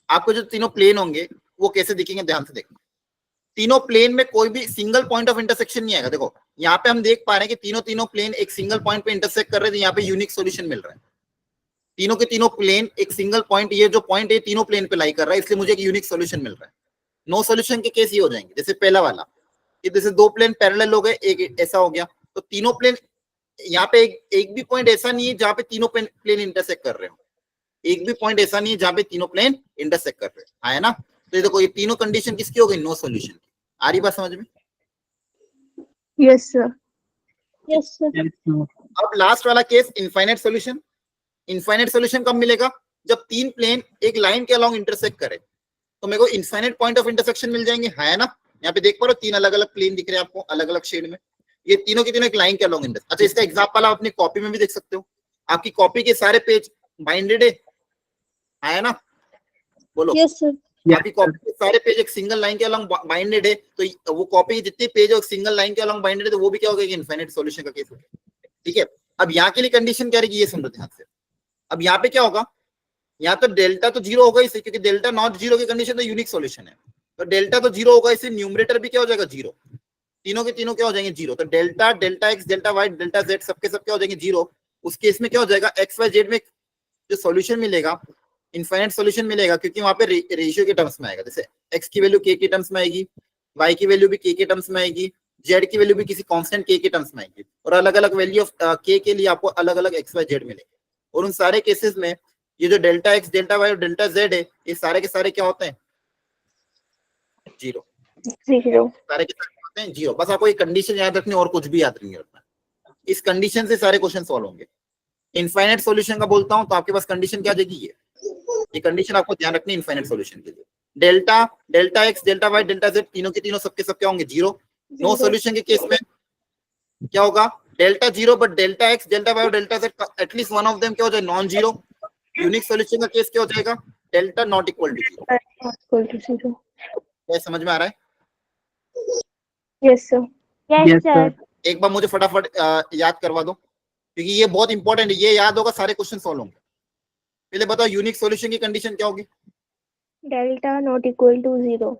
आपको जो तीनों प्लेन होंगे वो कैसे दिखेंगे, ध्यान से देखना। तीनों प्लेन में कोई भी सिंगल पॉइंट ऑफ इंटरसेक्शन नहीं आएगा। देखो यहाँ पे हम देख पा रहे हैं कि तीनों प्लेन एक सिंगल पॉइंट पे इंटरसेक्ट कर रहे थे, यहाँ पे यूनिक सॉल्यूशन मिल रहा है। तीनों के तीनों प्लेन एक सिंगल पॉइंट, ये जो पॉइंट है तीनों प्लेन पे लाई कर रहा है, इसलिए मुझे एक यूनिक सॉल्यूशन मिल रहा है। नो सॉल्यूशन के केस ये हो जाएंगे, जैसे पहला वाला कि जैसे दो प्लेन पैरेलल हो गए, एक ऐसा हो गया, तो तीनों प्लेन, यहाँ पे एक भी पॉइंट ऐसा नहीं है जहाँ पे तीनों प्लेन इंटरसेक्ट कर रहे हो, एक भी पॉइंट ऐसा नहीं है जहाँ पे तीनों प्लेन इंटरसेक्ट कर रहे हैं, है ना। तो ये देखो, ये तीनों कंडीशन किसकी हो गई, नो सॉल्यूशन की। आ रही बात समझ में। Yes, sir. Yes, sir. Yes, sir. अब लास्ट वाला case, infinite solution. Infinite solution कब मिलेगा, जब तीन प्लेन एक लाइन के अलोंग इंटरसेक्ट करे, तो मेरे को इनफाइनाइट पॉइंट ऑफ इंटरसेक्शन मिल जाएंगे, है ना। यहाँ पे देख पा रहे हो, तीन अलग अलग प्लेन दिख रहे हैं आपको अलग अलग शेड में, ये तीनों के तीनों एक लाइन के अलोंग इंटरसेक्ट। अच्छा, इसका एग्जांपल आप अपनी कॉपी में भी देख सकते हो, आपकी कॉपी के सारे पेज बाइंडेड है ना, बोलो। Yes, sir. आपकी कॉपी के सारे पेज एक सिंगल लाइन के अलोंग बाइंडेड है, तो वो कॉपी जितने पेज है सिंगल लाइन के अलोंग बाइंडेड है, तो वो भी क्या होगा, इनफाइनाइट सॉल्यूशन का केस होगा। ठीक है, अब यहाँ के लिए कंडीशन क्या रहेगी, ये समझो ध्यान से। अब यहाँ पे क्या होगा, यहाँ तो डेल्टा तो जीरो होगा इसे, क्योंकि डेल्टा नॉट जीरो की कंडीशन तो यूनिक सॉल्यूशन है, तो डेल्टा तो जीरो होगा, इसे न्यूमरेटर भी क्या हो जाएगा, जीरो। तीनों के तीनों क्या हो जाएंगे, जीरो। तो delta, delta x, delta y, delta z सबके सब क्या हो जाएंगे, जीरो। उस केस में क्या हो जाएगा, एक्स वाई जेड में जो सॉल्यूशन मिलेगा इनफाइनाइट सॉल्यूशन मिलेगा, क्योंकि वहां पे रेशियो के टर्म्स में आएगा। जैसे एक्स की वैल्यू के टर्म्स में आएगी, वाई की वैल्यू भी के टर्म्स में आएगी, जेड की वैल्यू भी किसी कांस्टेंट के टर्म्स में आएगी, और अलग अलग वैल्यू ऑफ के लिए आपको अलग अलग एक्स वाई जेड मिलेंगे। और उन सारे केसेस में ये जो डेल्टा एक्स, डेल्टा वाई और डेल्टा जेड है, ये सारे के सारे क्या होते हैं, जीरो। 0. सारे के सारे होते हैं जीरो। बस आपको ये कंडीशन याद रखनी, और कुछ भी याद नहीं रखना। इस कंडीशन से सारे क्वेश्चन सॉल्व होंगे। इनफाइनाइट सॉल्यूशन का बोलता हूं तो आपके पास कंडीशन क्या आ जाएगी, ये कंडीशन आपको ध्यान रखनी है इनफाइनाइट सॉल्यूशन के लिए। Delta, delta x, delta y, delta z, तीनों के तीनों सबके सब क्या होंगे, जीरो। नो सॉल्यूशन के केस में क्या होगा, delta zero, but delta x, delta y और delta z at least one of them क्या हो जाए, नॉन जीरो। यूनिक सॉल्यूशन का केस क्या हो जाएगा, delta not equal to zero. Equal to 0. क्या समझ में आ रहा है? Yes, sir. Yes, sir. एक बार मुझे फटाफट याद करवा दो, क्योंकि ये बहुत इंपॉर्टेंट है, ये याद होगा सारे क्वेश्चन सॉल्व होंगे। पहले बताओ यूनिक सॉल्यूशन की कंडीशन क्या होगी। Delta not equal to 0.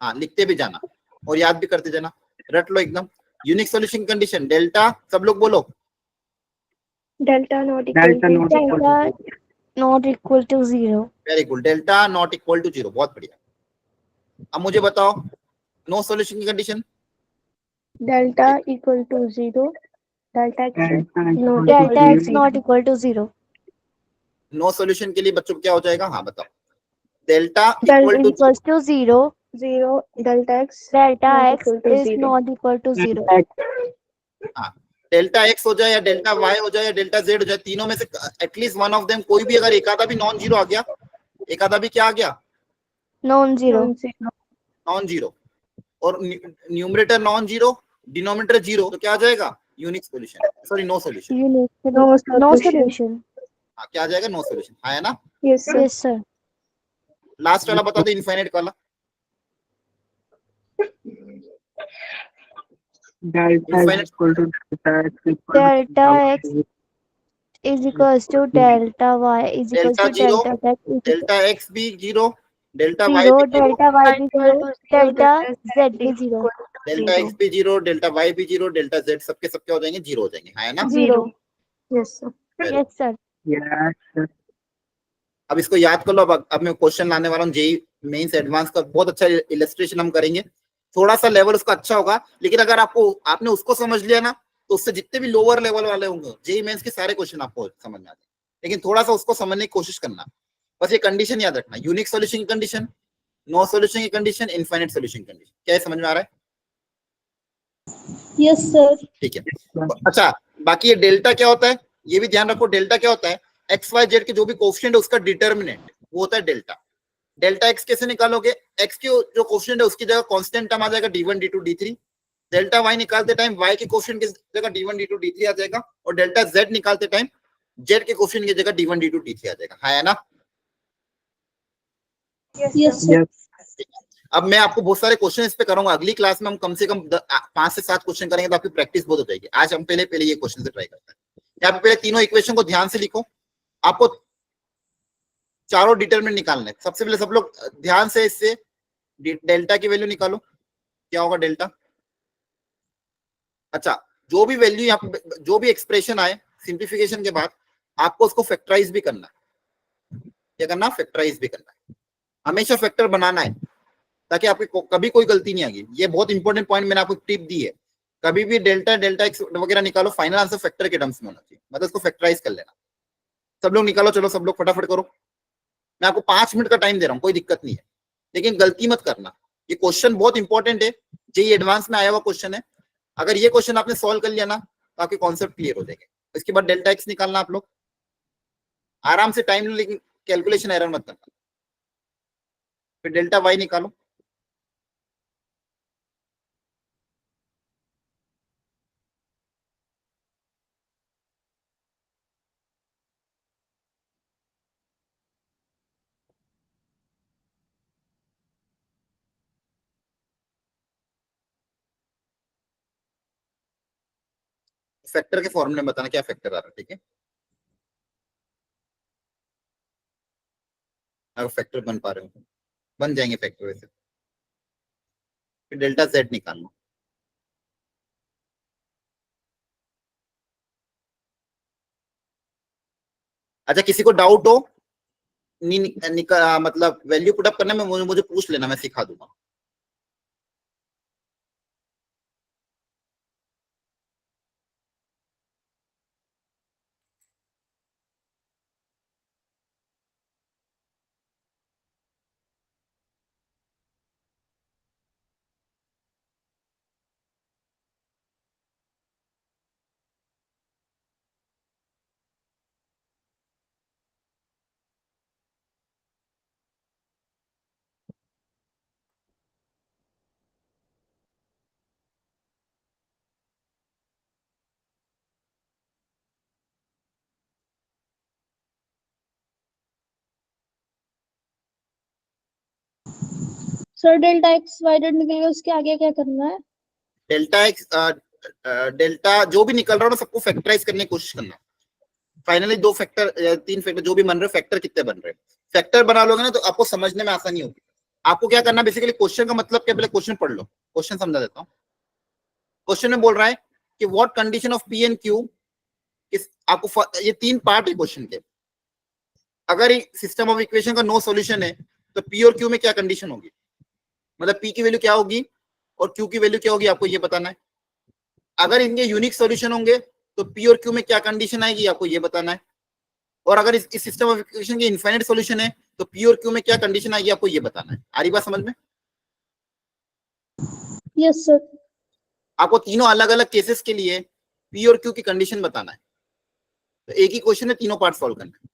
हाँ, लिखते भी जाना और याद भी करते जाना, रट लो एकदम। यूनिक सॉल्यूशन कंडीशन डेल्टा, सब लोग बोलो, Delta not equal Delta to not equal to Delta not equal to 0. Very good, delta not equal to zero, बहुत बढ़िया। अब मुझे बताओ नो सॉल्यूशन की condition, delta equal to 0. Delta x not Delta equal x to not equal to 0. No solution के लिए बच्चों को क्या हो जाएगा, हाँ बताओ, delta Del equal to Equals to 0. 0. Delta x Delta not x equal to is 0. not equal to 0. हाँ, डेल्टा एक्स हो जाए या डेल्टा वाई हो जाए या डेल्टा जेड हो जाए, तीनों में से एटलीस्ट वन ऑफ देम, कोई भी अगर एक आधा भी नॉन जीरो आ गया, एक आधा भी क्या आ गया, Non-zero. Non-zero. नॉन जीरो, और numerator non zero, denominator zero, तो क्या आ जाएगा, unique solution, sorry no solution. Unique. No No solution. solution. हाँ, क्या आ जाएगा, नो सॉल्यूशन, हाँ है ना। Yes, sir. Yes, sir. Last वाला बता दो, इनफाइनाइट वाला। delta is Infinite. equal to delta x equal Delta x to is equals to delta y is equals delta to zero, delta z is equal delta x भी zero, delta to Y 0. भी zero, Delta y भी 0. Delta z भी 0. Delta x भी zero, delta y भी zero, delta z, सबके सब क्या हो जाएंगे, जीरो हो जाएंगे, हाँ है ना। 0. Yes, sir. Yes, sir. yes, sir. अब इसको याद कर लो। अब मैं क्वेश्चन लाने वाला हूँ जेई मेंस एडवांस का, बहुत अच्छा इलस्ट्रेशन हम करेंगे। थोड़ा सा लेवल उसका अच्छा होगा, लेकिन अगर आपने उसको समझ लिया ना, तो उससे जितने भी लोअर लेवल वाले होंगे जेई मेंस के सारे क्वेश्चन आपको समझ में आ जाएंगे। लेकिन थोड़ा सा उसको समझने की कोशिश करना, बस ये कंडीशन याद रखना, यूनिक सॉल्यूशन की कंडीशन, नो सॉल्यूशन की कंडीशन, इनफाइनाइट सॉल्यूशन कंडीशन। क्या समझ में आ रहा है? Yes, sir. ठीक है। अच्छा, बाकी ये डेल्टा क्या होता है, ये भी ध्यान रखो। डेल्टा क्या होता है, एक्स वाई जेड के जो भी कोफिशिएंट है उसका डिटर्मिनेंट, वो होता है डेल्टा। डेल्टा एक्स कैसे निकालोगे, एक्स के जो कोफिशिएंट है उसकी जगह कांस्टेंट टर्म आ जाएगा d1 d2 d3। Delta y निकालते टाइम वाई के कोफिशिएंट की जगह d1 d2 d3 आ जाएगा, और डेल्टा जेड निकालते टाइम जेड के कोफिशिएंट की जगह d1 d2 d3 आ जाएगा, है ना। Yes, sir. Yes, अब मैं आपको बहुत सारे क्वेश्चन इस पे करूंगा, अगली क्लास में हम कम से कम 5 से 7 क्वेश्चन करेंगे, तो आपकी प्रैक्टिस बहुत हो जाएगी। आज हम पहले ये क्वेश्चन से ट्राई करते हैं। यहाँ पे पहले तीनों इक्वेशन को ध्यान से लिखो, आपको चारों डिटरमिनेंट निकालना है। सबसे पहले सब लोग ध्यान से इससे डेल्टा की वैल्यू निकालो, क्या होगा डेल्टा। अच्छा, जो भी वैल्यू यहाँ पे, जो भी एक्सप्रेशन आए सिंप्लीफिकेशन के बाद, आपको उसको फैक्टराइज भी करना है। क्या करना, फैक्टराइज भी करना है। हमेशा फैक्टर बनाना है, ताकि आपके कभी कोई गलती नहीं आएगी। ये बहुत इंपॉर्टेंट पॉइंट मैंने आपको टिप दी है। कभी भी डेल्टा डेल्टा एक्स वगैरह निकालो, फाइनल आंसर फैक्टर के टर्म्स में होना चाहिए, मतलब उसको फैक्टराइज कर लेना। सब लोग निकालो, चलो सब लोग फटाफट करो। मैं आपको 5 मिनट का टाइम दे रहा हूँ, कोई दिक्कत नहीं है, लेकिन गलती मत करना। ये क्वेश्चन बहुत इंपॉर्टेंट है, जेईई एडवांस में आया हुआ क्वेश्चन है। अगर ये क्वेश्चन आपने सॉल्व कर लिया ना, तो आपके कॉन्सेप्ट क्लियर हो जाएंगे। इसके बाद डेल्टा एक्स निकालना आप लोग आराम से, टाइम लो, लेकिन कैलकुलेशन एरर मत करना। फिर डेल्टा वाई निकालो, फैक्टर के फॉर्मूले में बताना क्या फैक्टर आ रहा है, ठीक है। अगर फैक्टर बन पा रहे हो, बन जाएंगे फैक्टर वैसे। फिर डेल्टा जेड निकालना, तो अच्छा, किसी को डाउट हो मतलब वैल्यू पुटअप करने में, मुझे पूछ लेना, मैं सिखा दूंगा। Sir delta x y delta निकलेगा, उसके आगे क्या करना है? डेल्टा एक्स डेल्टा जो भी निकल रहा है ना, सबको फैक्टराइज करने की कोशिश करना। फाइनली 2 फैक्टर 3 फैक्टर जो भी बन रहे, फैक्टर कितने बन रहे हैं, फैक्टर बना लोगे ना तो आपको समझने में आसानी होगी। आपको क्या करना, बेसिकली क्वेश्चन का मतलब क्या, पहले क्वेश्चन पढ़ लो, क्वेश्चन समझा देता हूँ। क्वेश्चन में बोल रहा है कि what condition of P and Q इस, आपको ये 3 पार्ट है क्वेश्चन के। अगर सिस्टम ऑफ इक्वेशन का नो सॉल्यूशन है तो पी और क्यू में क्या कंडीशन होगी, मतलब पी की वैल्यू क्या होगी और क्यू की वैल्यू क्या होगी, आपको ये बताना है। अगर इनके यूनिक सॉल्यूशन होंगे तो पी और क्यू में क्या कंडीशन आएगी, आपको ये बताना है। और अगर इस सिस्टम ऑफ इक्वेशन के इनफाइनाइट सॉल्यूशन है तो पी और क्यू में क्या कंडीशन आएगी, आपको ये बताना है। आ रही बात समझ में? Yes sir. आपको तीनों अलग अलग केसेस के लिए पी और क्यू की कंडीशन बताना है। तो एक ही क्वेश्चन में तीनों पार्ट सॉल्व करना है।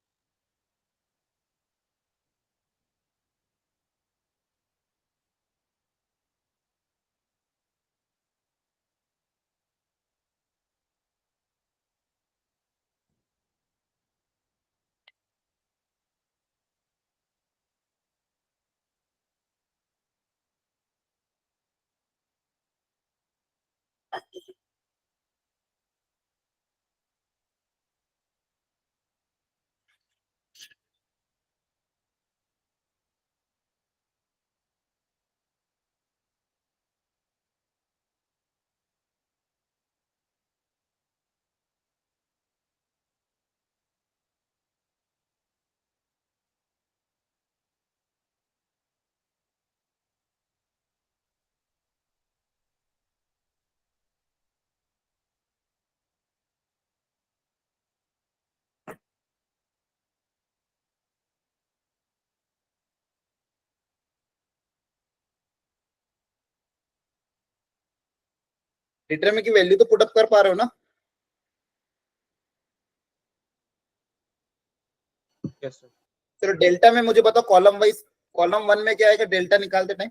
डिटरमिनेंट की वैल्यू तो पुटअप कर पा रहे हो ना? Yes sir. चलो डेल्टा में मुझे बताओ कॉलम वाइज, कॉलम 1 में क्या आएगा डेल्टा निकालते टाइम?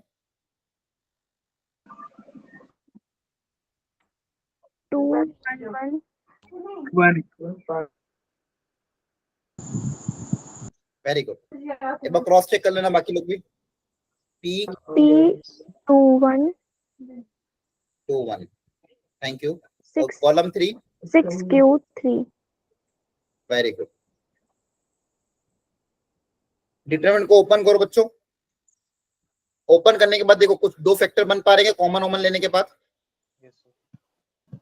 2 1 1 वेरी गुड, एक बार क्रॉस चेक कर लेना बाकी लोग भी। P P 2 1 2 1, thank you. 6 column 3 6 Q 3। Very good. Determinant को ओपन करो बच्चों। ओपन करने के बाद देखो कुछ 2 फैक्टर बन पा रहे हैं कॉमन ओमन लेने के बाद। Yes sir.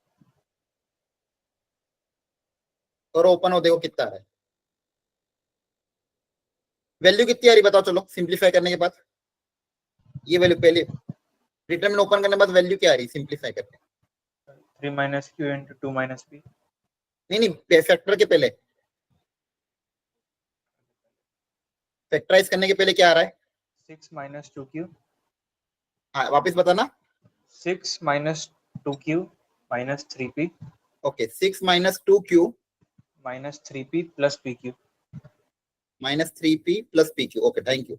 और ओपन हो, देखो कितना है, वैल्यू कितनी आ रही बताओ। चलो सिंप्लीफाई करने के बाद ये वैल्यू, पहले डिटरमिनेंट ओपन करने के बाद वैल्यू क्या आ रही सिंप्लीफाई करके? 3 minus Q into 2 minus P. नहीं, फैक्टर के पहले, फैक्टराइज करने के पहले क्या आ रहा है? 6 माइनस 2q। हाँ वापस बताना। 6 minus 2q minus 3p okay, 6 minus 2q minus 3p plus pq। Minus 3p plus pq। Okay thank you.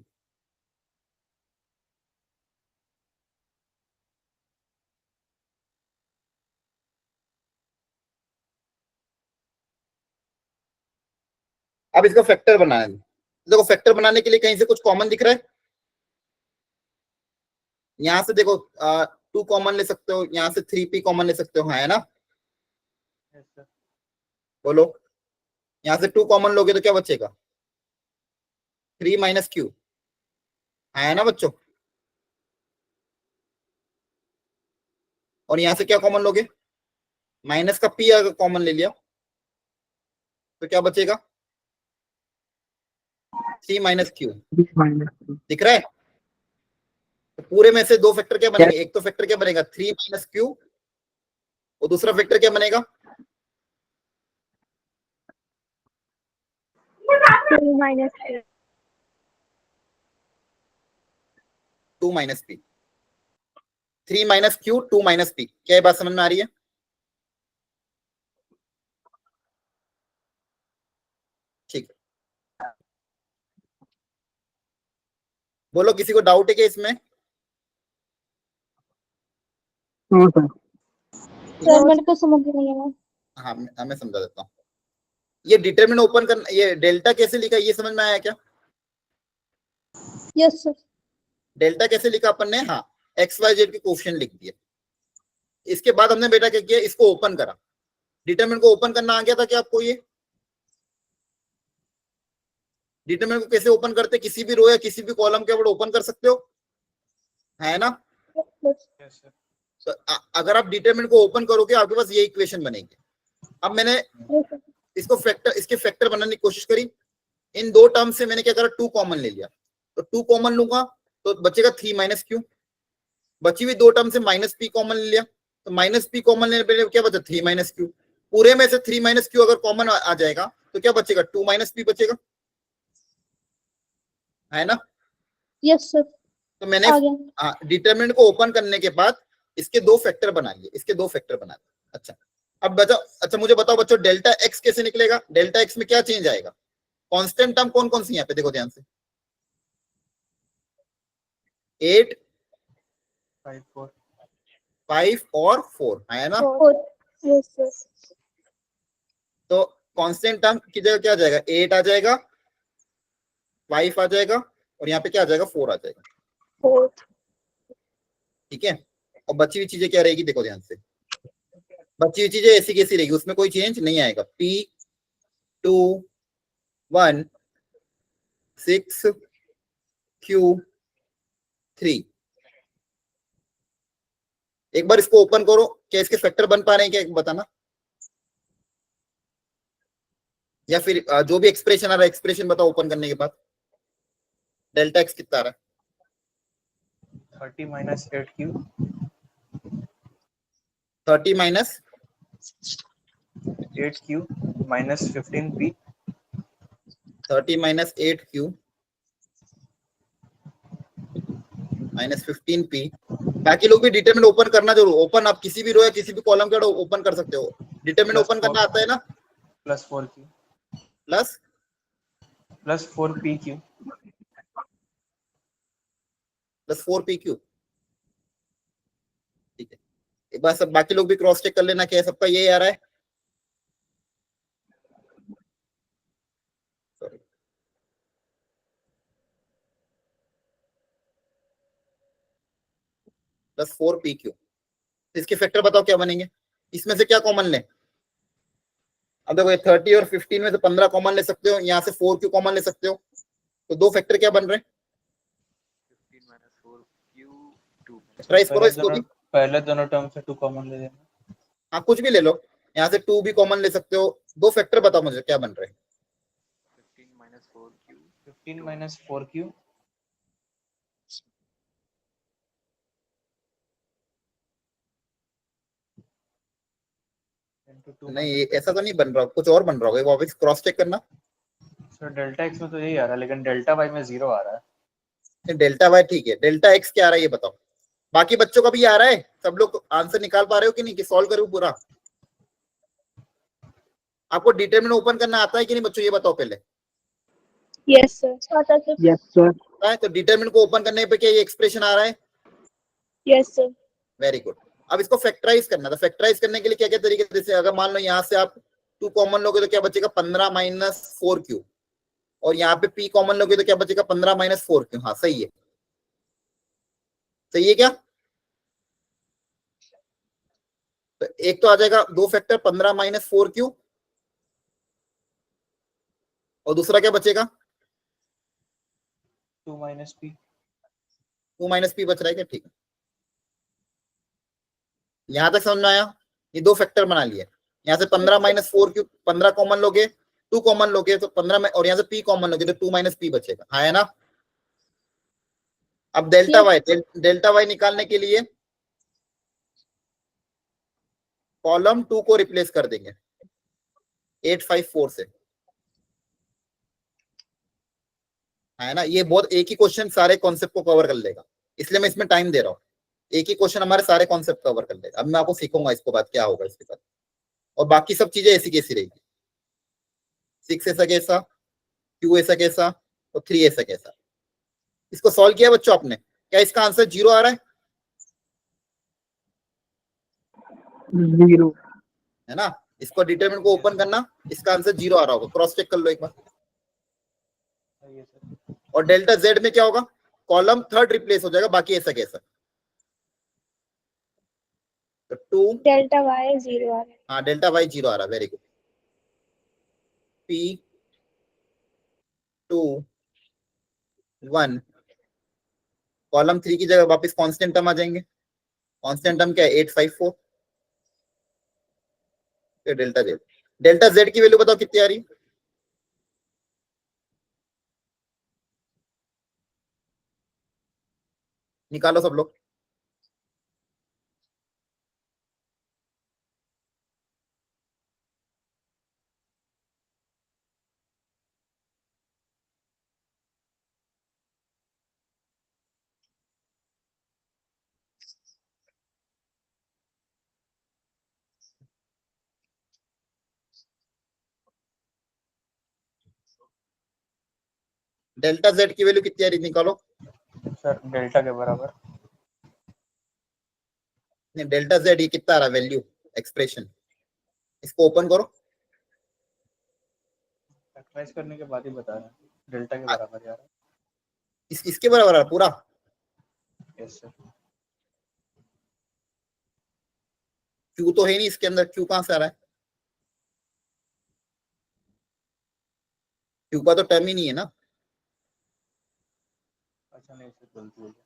अब इसका फैक्टर बनाना है। देखो फैक्टर बनाने के लिए कहीं से कुछ कॉमन दिख रहा है? यहाँ से देखो 2 कॉमन ले सकते हो, यहाँ से 3p कॉमन ले सकते हो, हाँ है ना? Yes sir. बोलो, यहाँ से 2 कॉमन लोगे तो क्या बचेगा? 3 माइनस क्यू, हाँ है ना बच्चों? और यहाँ से क्या कॉमन लोगे? माइनस का p अगर कॉमन ले लिया तो क्या बचेगा? 3 माइनस क्यू, 3 minus Q. दिख रहा है? तो पूरे में से दो फैक्टर क्या बनेंगे? एक तो फैक्टर क्या बनेगा 3 माइनस क्यू, और दूसरा फैक्टर क्या बनेगा? 2 minus Q. 2 minus P. 3 minus Q 2 minus P. क्या ये बात समझ में आ रही है? ठीक है, बोलो किसी को डाउट है क्या इसमें? No, sir. सर मेरे को समझ नहीं आया। हाँ मैं समझा देता हूँ। ये डिटरमिनेंट ओपन करना, ये डेल्टा कैसे लिखा ये समझ में आया क्या? Yes sir. डेल्टा कैसे लिखा अपन ने? हाँ, एक्स वाई जेड के कोफिशिएंट लिख दिए। इसके बाद हमने बेटा क्या किया, इसको ओपन करा। डिटरमिनेंट को ओपन करना आ गया था क्या आपको? ये डिटरमिनेंट को कैसे ओपन करते? किसी भी रो या किसी भी कॉलम के ऊपर ओपन कर सकते हो, है ना? yes, sir. तो अगर आप डिटरमिनेंट को ओपन करोगे आपके पास ये इक्वेशन बनेगी। अब मैंने इसको फैक्टर, इसके फैक्टर बनाने की कोशिश करी। इन दो टर्म से मैंने क्या करा, 2 कॉमन ले लिया। तो 2 कॉमन लूंगा तो बचेगा 3 माइनस क्यू। बची हुई दो टर्म से माइनस पी कॉमन ले लिया, तो माइनस पी कॉमन लेने पे क्या बचा? 3 माइनस क्यू। पूरे में से 3 माइनस क्यू अगर कॉमन आ जाएगा तो क्या बचेगा? 2 माइनस पी बचेगा, है ना? Yes sir. तो मैंने आ गया। डिटरमिनेंट को ओपन करने के बाद इसके दो फैक्टर बना लिए, इसके दो फैक्टर बना लिए। अच्छा, अब बताओ, अच्छा मुझे बताओ बच्चों, डेल्टा एक्स कैसे निकलेगा? डेल्टा एक्स में क्या चेंज आएगा? कांस्टेंट टर्म कौन कौन सी यहाँ पे देखो ध्यान से, 8 5 4 5 और 4, है ना? Yes sir. तो कांस्टेंट टर्म की जगह क्या आ जाएगा? 8 आ जाएगा, 5 आ जाएगा, और यहाँ पे क्या आ जाएगा? 4 आ जाएगा। 4। ठीक है, और बची हुई चीजें क्या रहेगी? देखो ध्यान से, बची हुई चीजें ऐसी कैसी रहेगी, उसमें कोई चेंज नहीं आएगा। P 2 1 6 Q 3। एक बार इसको ओपन करो, क्या इसके फैक्टर बन पा रहे हैं क्या, एक बताना। या फिर जो भी एक्सप्रेशन आ रहा है, एक्सप्रेशन बताओ ओपन करने के बाद। डेल्टा एक्स कितना आ रहा है? 30 minus 8q 30 minus 8q minus 15p 30 minus 8q minus 15p। बाकी लोग भी डिटरमिनेंट ओपन करना जरूर। ओपन आप किसी भी रो या किसी भी कॉलम का ओपन कर सकते हो। डिटरमिनेंट ओपन करना आता है ना? plus 4q plus plus 4pq plus 4pq। ठीक है, एक बार सब बाकी लोग भी क्रॉस चेक कर लेना, क्या सबका यही आ रहा है? Sorry. Plus 4pq। इसके फैक्टर बताओ क्या बनेंगे? इसमें से क्या कॉमन ले? अब देखो 30 और 15 में से 15 कॉमन ले सकते हो, यहाँ से 4q कॉमन ले सकते हो, तो दो फैक्टर क्या बन रहे हैं? 15 minus 4q 2। ट्राइस करो इसको भी। पहले दोनों टर्म से 2 कॉमन ले लेना। हाँ कुछ भी ले लो, यहाँ से 2 भी कॉमन ले सकते हो। दो फैक्टर बताओ मुझे क्या बन रहे हैं? 15 minus 4q into 2 नहीं ऐसा तो नहीं बन रहा, कुछ और बन रहा होगा, वापस क्रॉस चेक करना। सर डेल्टा एक्स में तो यही आ रहा है, लेकिन डेल्टा वाई में 0 आ रहा है। डेल्टा वाई ठीक है, डेल्टा एक्स क्या आ रहा है ये बताओ। बाकी बच्चों का भी आ रहा है? सब लोग आंसर निकाल पा रहे हो कि नहीं, कि सॉल्व करो पूरा? आपको डिटरमिनेंट ओपन करना आता है कि नहीं बच्चों, ये बताओ पहले। Yes sir. आता सर। Yes, sir. तो डिटरमिनेंट को ओपन करने पे क्या ये एक्सप्रेशन आ रहा है? Yes sir. Very good. अब इसको फैक्टराइज करना, तो फैक्टराइज करने के लिए क्या क्या तरीके, जैसे अगर मान लो यहाँ से आप 2 कॉमन लोगे तो क्या बचेगा? 15 माइनस 4q, और यहाँ पे p कॉमन लोगे तो क्या बचेगा? 15 माइनस 4q। हाँ सही है, सही है क्या? तो एक तो आ जाएगा दो फैक्टर 15 माइनस 4q, और दूसरा क्या बचेगा? 2 minus p 2 माइनस पी बच रहा है क्या? ठीक है, यहां तक समझ में आया? ये दो फैक्टर बना लिए। यहाँ से 15 माइनस 4q 15 कॉमन लोगे 2 कॉमन लोगे तो 15 में, और यहाँ से p कॉमन लोगे तो 2 माइनस p बचेगा, हाँ है ना। अब डेल्टा वाई, डेल्टा वाई निकालने के लिए कॉलम 2 को रिप्लेस कर देंगे 854 से, है ना। ये बहुत एक ही क्वेश्चन सारे कॉन्सेप्ट को कवर कर लेगा, इसलिए मैं इसमें टाइम दे रहा हूँ। एक ही क्वेश्चन हमारे सारे कॉन्सेप्ट कवर कर लेगा। अब मैं आपको सिखाऊंगा इसके बाद क्या होगा इसके बाद, और बाकी सब चीजें ऐसी कैसी रहेगी। 6 ऐसा कैसा, 2 ऐसा कैसा, और 3 ऐसा कैसा। इसको सॉल्व किया बच्चों आपने, क्या इसका आंसर 0 आ रहा है? 0 है ना। इसको डिटरमिनेंट को ओपन करना, इसका आंसर 0 आ रहा होगा, क्रॉस चेक कर लो एक बार। सही है सर। और डेल्टा जेड में क्या होगा, कॉलम थर्ड रिप्लेस हो जाएगा, बाकी ऐसा कैसा। तो 2, डेल्टा वाई 0 आ रहा है। हाँ डेल्टा वाई 0 आ रहा है, वेरी गुड। p 2 1, कॉलम 3 की जगह वापस कांस्टेंट टर्म आ जाएंगे। कांस्टेंट टर्म क्या है, 854। फिर डेल्टा जेड, डेल्टा जेड की वैल्यू बताओ कितनी आ रही है। निकालो सब लोग। डेल्टा जेड की वैल्यू कितनी आ रही, निकालो। सर डेल्टा के बराबर। नहीं, डेल्टा जेड ये कितना आ रहा है वैल्यू, एक्सप्रेशन, इसको ओपन करो। फैक्टराइज करने के बाद ही बता रहे हैं, डेल्टा के बराबर यार। इसके बराबर आ रहा है पूरा। Yes sir. क्यू तो है नहीं इसके अंदर, क्यू कहां से आ रहा है, क्यू का तो टर्म ही नहीं है ना। अच्छा नहीं सर, गलती हो गई।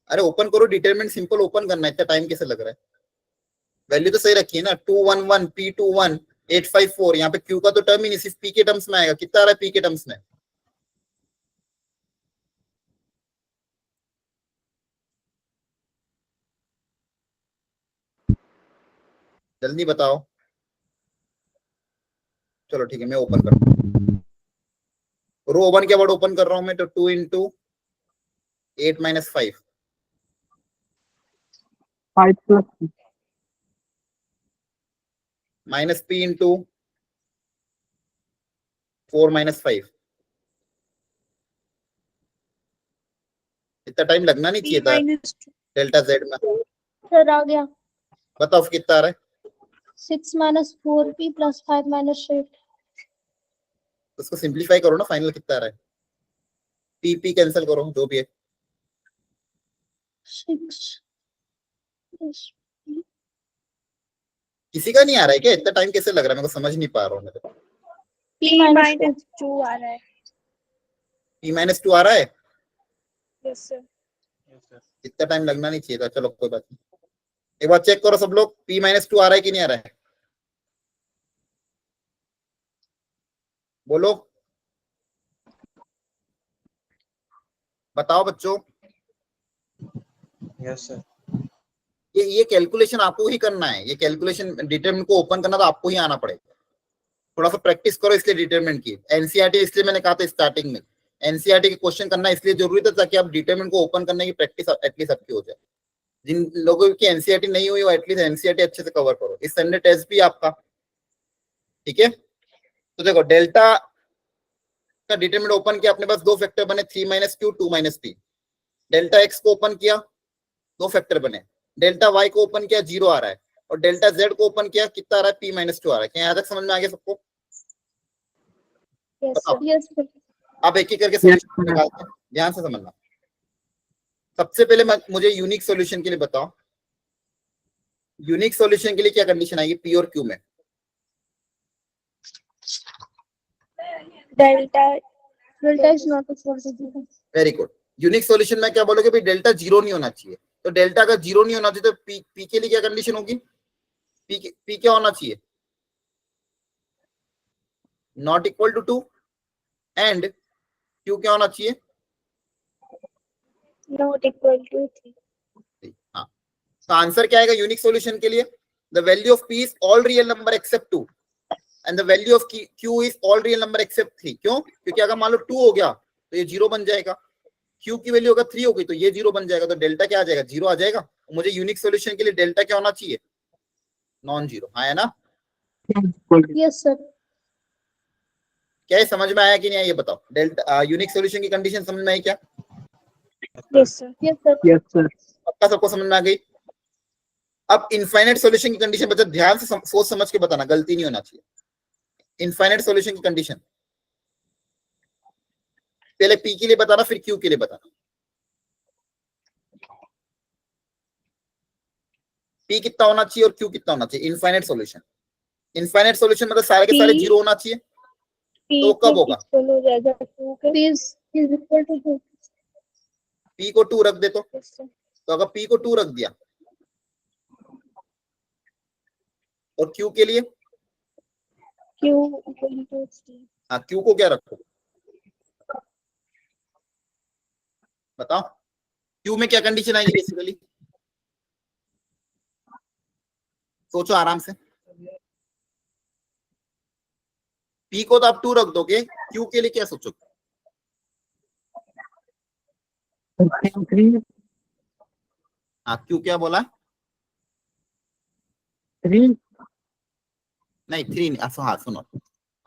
अरे ओपन करो, डिटरमिनेंट सिंपल ओपन करना है, इतना टाइम कैसे लग रहा है। वैल्यू तो सही रखी है ना, 211 p21 854। यहाँ पे क्यू का तो टर्म ही नहीं, सिर्फ पी के टर्म्स में आएगा। कितना आ रहा है पी के टर्म्स में, जल्दी बताओ। चलो ठीक है, मैं ओपन करता हूँ। रो 1 के बाद ओपन कर रहा हूं मैं, तो 2 into 8 minus 5 5 plus minus p into 4 minus 5। इतना टाइम लगना नहीं चाहिए था डेल्टा जेड में। सर आ गया। बताओ कितना आ रहा है। 6 माइनस 4p प्लस 5 माइनस 8। उसको सिंप्लीफाई करो ना, फाइनल कितना आ रहा है। पी पी कैंसिल करो, जो भी है। 6 किसी का नहीं आ रहा है क्या, इतना टाइम कैसे लग रहा है, मेरे को समझ नहीं पा रहा हूँ मैं तो। p माइनस 2 2 आ रहा है। p माइनस 2 आ रहा है, यस सर। Yes sir. इतना टाइम लगना नहीं चाहिए था। चलो कोई बात नहीं, एक बार चेक करो सब लोग, p माइनस 2 आ रहा है कि नहीं आ रहा है, बोलो बताओ बच्चों। Yes sir. ये कैलकुलेशन आपको ही करना है, ये कैलकुलेशन डिटरमिनेंट को ओपन करना तो आपको ही आना पड़ेगा। थोड़ा सा प्रैक्टिस करो, इसलिए डिटरमिनेंट की एनसीईआरटी, इसलिए मैंने कहा था स्टार्टिंग में एनसीईआरटी के क्वेश्चन करना इसलिए जरूरी था, ताकि आप डिटरमिनेंट को ओपन करने की प्रैक्टिस एटलीस्ट आपकी हो जाए। जिन लोगों की एनसीईआरटी नहीं हुई वो एटलीस्ट एनसीईआरटी अच्छे से कवर करो। इस संडे टेस्ट भी आपका, ठीक है। तो देखो डेल्टा का डिटरमिनेंट ओपन किया, अपने पास दो फैक्टर बने, 3 minus Q 2 minus P. Delta x को ओपन किया, दो फैक्टर बने। डेल्टा वाई को ओपन किया, 0 आ रहा है। और डेल्टा जेड को ओपन किया, कितना आ रहा है, p माइनस 2 आ रहा है। क्या यहाँ तक समझ में आ गया सबको? यस बताओ। सर। Yes sir. अब एक एक करके Yes, सोल्यूशन sir. निकालते हैं, ध्यान से समझना। सबसे पहले मुझे यूनिक सॉल्यूशन के लिए बताओ, यूनिक सॉल्यूशन के लिए क्या कंडीशन आएगी p और q में। Delta delta is not equal to 0। Very good. Unique solution में क्या बोलोगे भाई, डेल्टा 0 नहीं होना चाहिए। तो डेल्टा अगर 0 नहीं होना चाहिए तो p के लिए क्या कंडीशन होगी, p क्या होना चाहिए, not equal to 2 and q क्या होना चाहिए? Not equal to 3। हाँ, तो आंसर क्या आएगा यूनिक सॉल्यूशन के लिए? The value of P is all real number except 2 and the value of Q is all real number except 3। क्यों? क्योंकि अगर मान लो 2 हो गया तो ये 0 बन जाएगा, क्यू की वैल्यू अगर 3 हो गई तो ये 0 बन जाएगा, तो डेल्टा क्या आ जाएगा? 0 आ जाएगा। मुझे यूनिक सॉल्यूशन के लिए डेल्टा क्या होना चाहिए? Non zero. हाँ है ना? Yes sir. क्या ये समझ में आया कि नहीं आया ये बताओ? डेल्टा यूनिक सॉल्यूशन की कंडीशन समझ में आई क्या? Yes sir. Yes sir. Yes sir. पक्का सबको समझ में आ गई? अब इनफाइनाइट सॉल्यूशन की कंडीशन बच्चा ध्यान से सोच समझ के बताना, गलती नहीं होना चाहिए। इनफाइनाइट सॉल्यूशन की कंडीशन पहले पी के लिए बताना, फिर क्यू के लिए बताना। पी कितना होना चाहिए और क्यू कितना होना चाहिए? Infinite solution. इनफाइनाइट सॉल्यूशन मतलब सारे के सारे P- जीरो होना चाहिए। P तो कब होगा? इक्वल हो जाएगा 2 के। P is equal to 2। P को 2 रख दे तो Yes sir। अगर पी को 2 रख दिया और क्यू के लिए Q equal to 3। हाँ, क्यू को क्या रखो बताओ? क्यू में क्या कंडीशन आएगी बेसिकली? सोचो आराम से। पी को तो आप 2 रख दोगे, क्यू के लिए क्या सोचोगे? 3 हाँ, क्यू क्या बोला? 3 नहीं 3 नहीं। हाँ सुनो,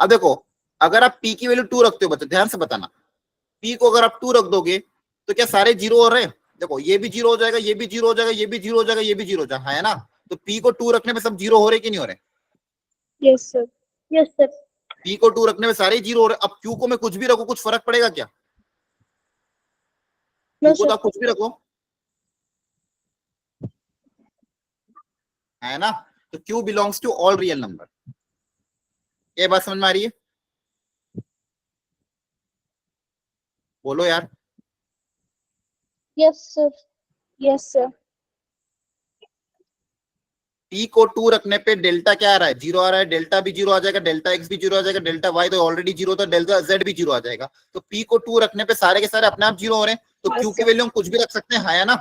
अब देखो, अगर आप पी की वैल्यू 2 रखते हो बच्चे, ध्यान से बताना, पी को अगर आप 2 रख दोगे तो क्या सारे जीरो हो रहे हैं? देखो ये भी जीरो हो जाएगा, ये भी जीरो हो जाएगा, ये भी जीरो हो जाएगा, ये भी जीरो हो जाएगा, है ना? तो पी को 2 रखने में सब जीरो हो रहे कि नहीं हो रहे? Yes sir. Yes sir. P को 2 रखने में सारे जीरो हो रहे। अब क्यू को मैं कुछ भी रखू, कुछ फर्क पड़ेगा क्या? नो क्यू को तो सर। आप कुछ भी रखो, है ना? तो Q belongs to all real number. ये बात समझ में आ रही है? बोलो यार। Yes sir. Yes sir. P को 2 रखने पे डेल्टा क्या आ रहा है? जीरो आ रहा है। डेल्टा भी जीरो आ जाएगा, डेल्टा एक्स भी जीरो आ जाएगा, डेल्टा वाई तो ऑलरेडी जीरो था, डेल्टा जेड भी जीरो आ जाएगा। तो पी को 2 रखने पे सारे के सारे अपने आप जीरो हो रहे हैं। तो क्यू की वैल्यू हम कुछ भी रख सकते हैं, है ना?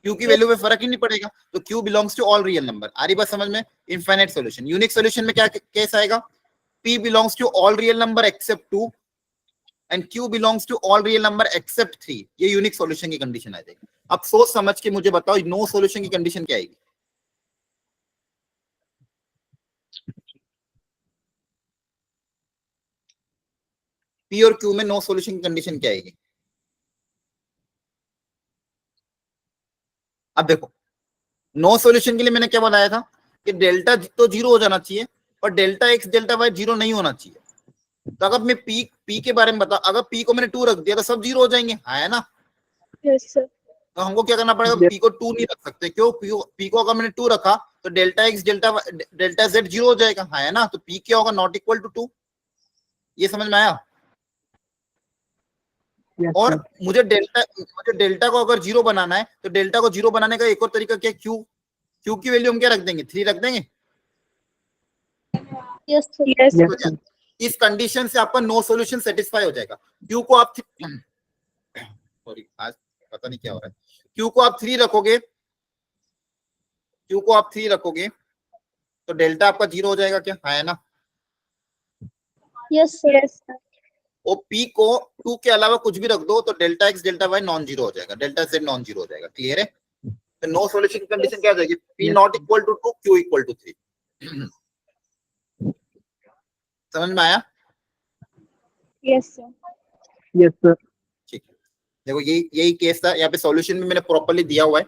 क्यू की वैल्यू में फर्क ही नहीं पड़ेगा। तो Q belongs to all real number. आ रही बात समझ में? Infinite solution. यूनिक सॉल्यूशन में क्या केस आएगा? P belongs to all real number except 2 and q belongs to all real number except 3। ये यूनिक सॉल्यूशन की कंडीशन आ जाएगी। अब सोच समझ के मुझे बताओ, नो सॉल्यूशन की कंडीशन क्या आएगी? पी और क्यू में नो सॉल्यूशन की कंडीशन क्या आएगी? अब देखो, नो सॉल्यूशन के लिए मैंने क्या बताया था कि डेल्टा तो जीरो हो जाना चाहिए और delta x delta y zero नहीं होना चाहिए। तो अगर मैं पी के बारे में बता, अगर पी को मैंने 2 रख दिया तो सब जीरो हो जाएंगे, है ना? Yes sir. तो हमको क्या करना पड़ेगा? पी को 2 नहीं रख सकते। क्यों? पी को अगर मैंने 2 रखा तो delta x delta z zero हो जाएगा, है ना? तो पी क्या होगा? Not equal to 2। ये समझ में आया? और मुझे डेल्टा को अगर जीरो बनाना है तो डेल्टा को जीरो बनाने का एक और तरीका क्या? क्यू की वैल्यू हम क्या रख देंगे? 3 रख देंगे। Yes sir. यस यस इस कंडीशन से आपका नो सॉल्यूशन सेटिस्फाई हो जाएगा। क्यू को आप सॉरी आज पता नहीं क्या हो रहा है। क्यू को आप 3 रखोगे, क्यू को आप 3 रखोगे तो डेल्टा आपका जीरो हो जाएगा क्या, है ना? Yes sir. Yes sir. और पी को 2 के अलावा कुछ भी रख दो तो delta x delta y non zero हो जाएगा, डेल्टा जेड नॉन जीरो हो जाएगा। क्लियर है? तो नो सॉल्यूशन की कंडीशन क्या आ जाएगी? P not equal to 2, q equal to 3। समझ में आया? Yes sir. Yes sir. ठीक है, देखो यही केस था। यहाँ पे सॉल्यूशन भी मैंने प्रॉपर्ली दिया हुआ है,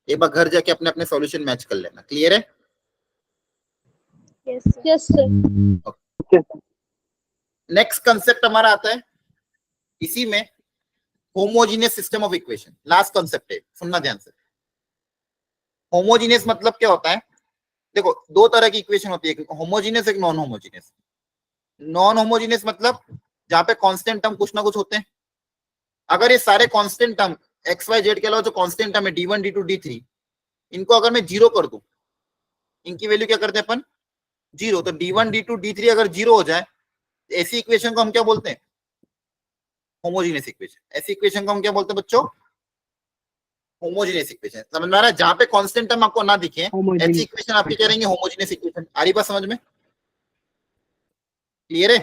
एक बार घर जाके अपने अपने सॉल्यूशन मैच कर लेना। क्लियर है? Yes sir. Yes sir. Next concept हमारा आता है इसी में, homogeneous system of equation. Last concept है, सुनना ध्यान से। होमोजीनियस मतलब क्या होता है? देखो दो तरह की इक्वेशन होती है, एक होमोजीनियस एक नॉन होमोजीनियस। नॉन होमोजीनियस मतलब जहां पे कांस्टेंट टर्म कुछ ना कुछ होते हैं। अगर ये सारे constant term x y z के अलावा जो कांस्टेंट टर्म है d1 d2 d3, इनको अगर मैं जीरो कर दूं, इनकी वैल्यू क्या करते हैं अपन? जीरो। तो d1 d2 d3 अगर जीरो हो जाए ऐसी इक्वेशन को हम क्या बोलते हैं? Homogeneous equation. ऐसी इक्वेशन को हम क्या बोलते हैं बच्चों? Homogeneous equation. समझ में आ रहा है? जहां पे कांस्टेंट टर्म आपको ना दिखे ऐसी Homogeneous इक्वेशन आपकी कह रहेंगे होमोजीनियस इक्वेशन। आ रही बात समझ में? क्लियर है?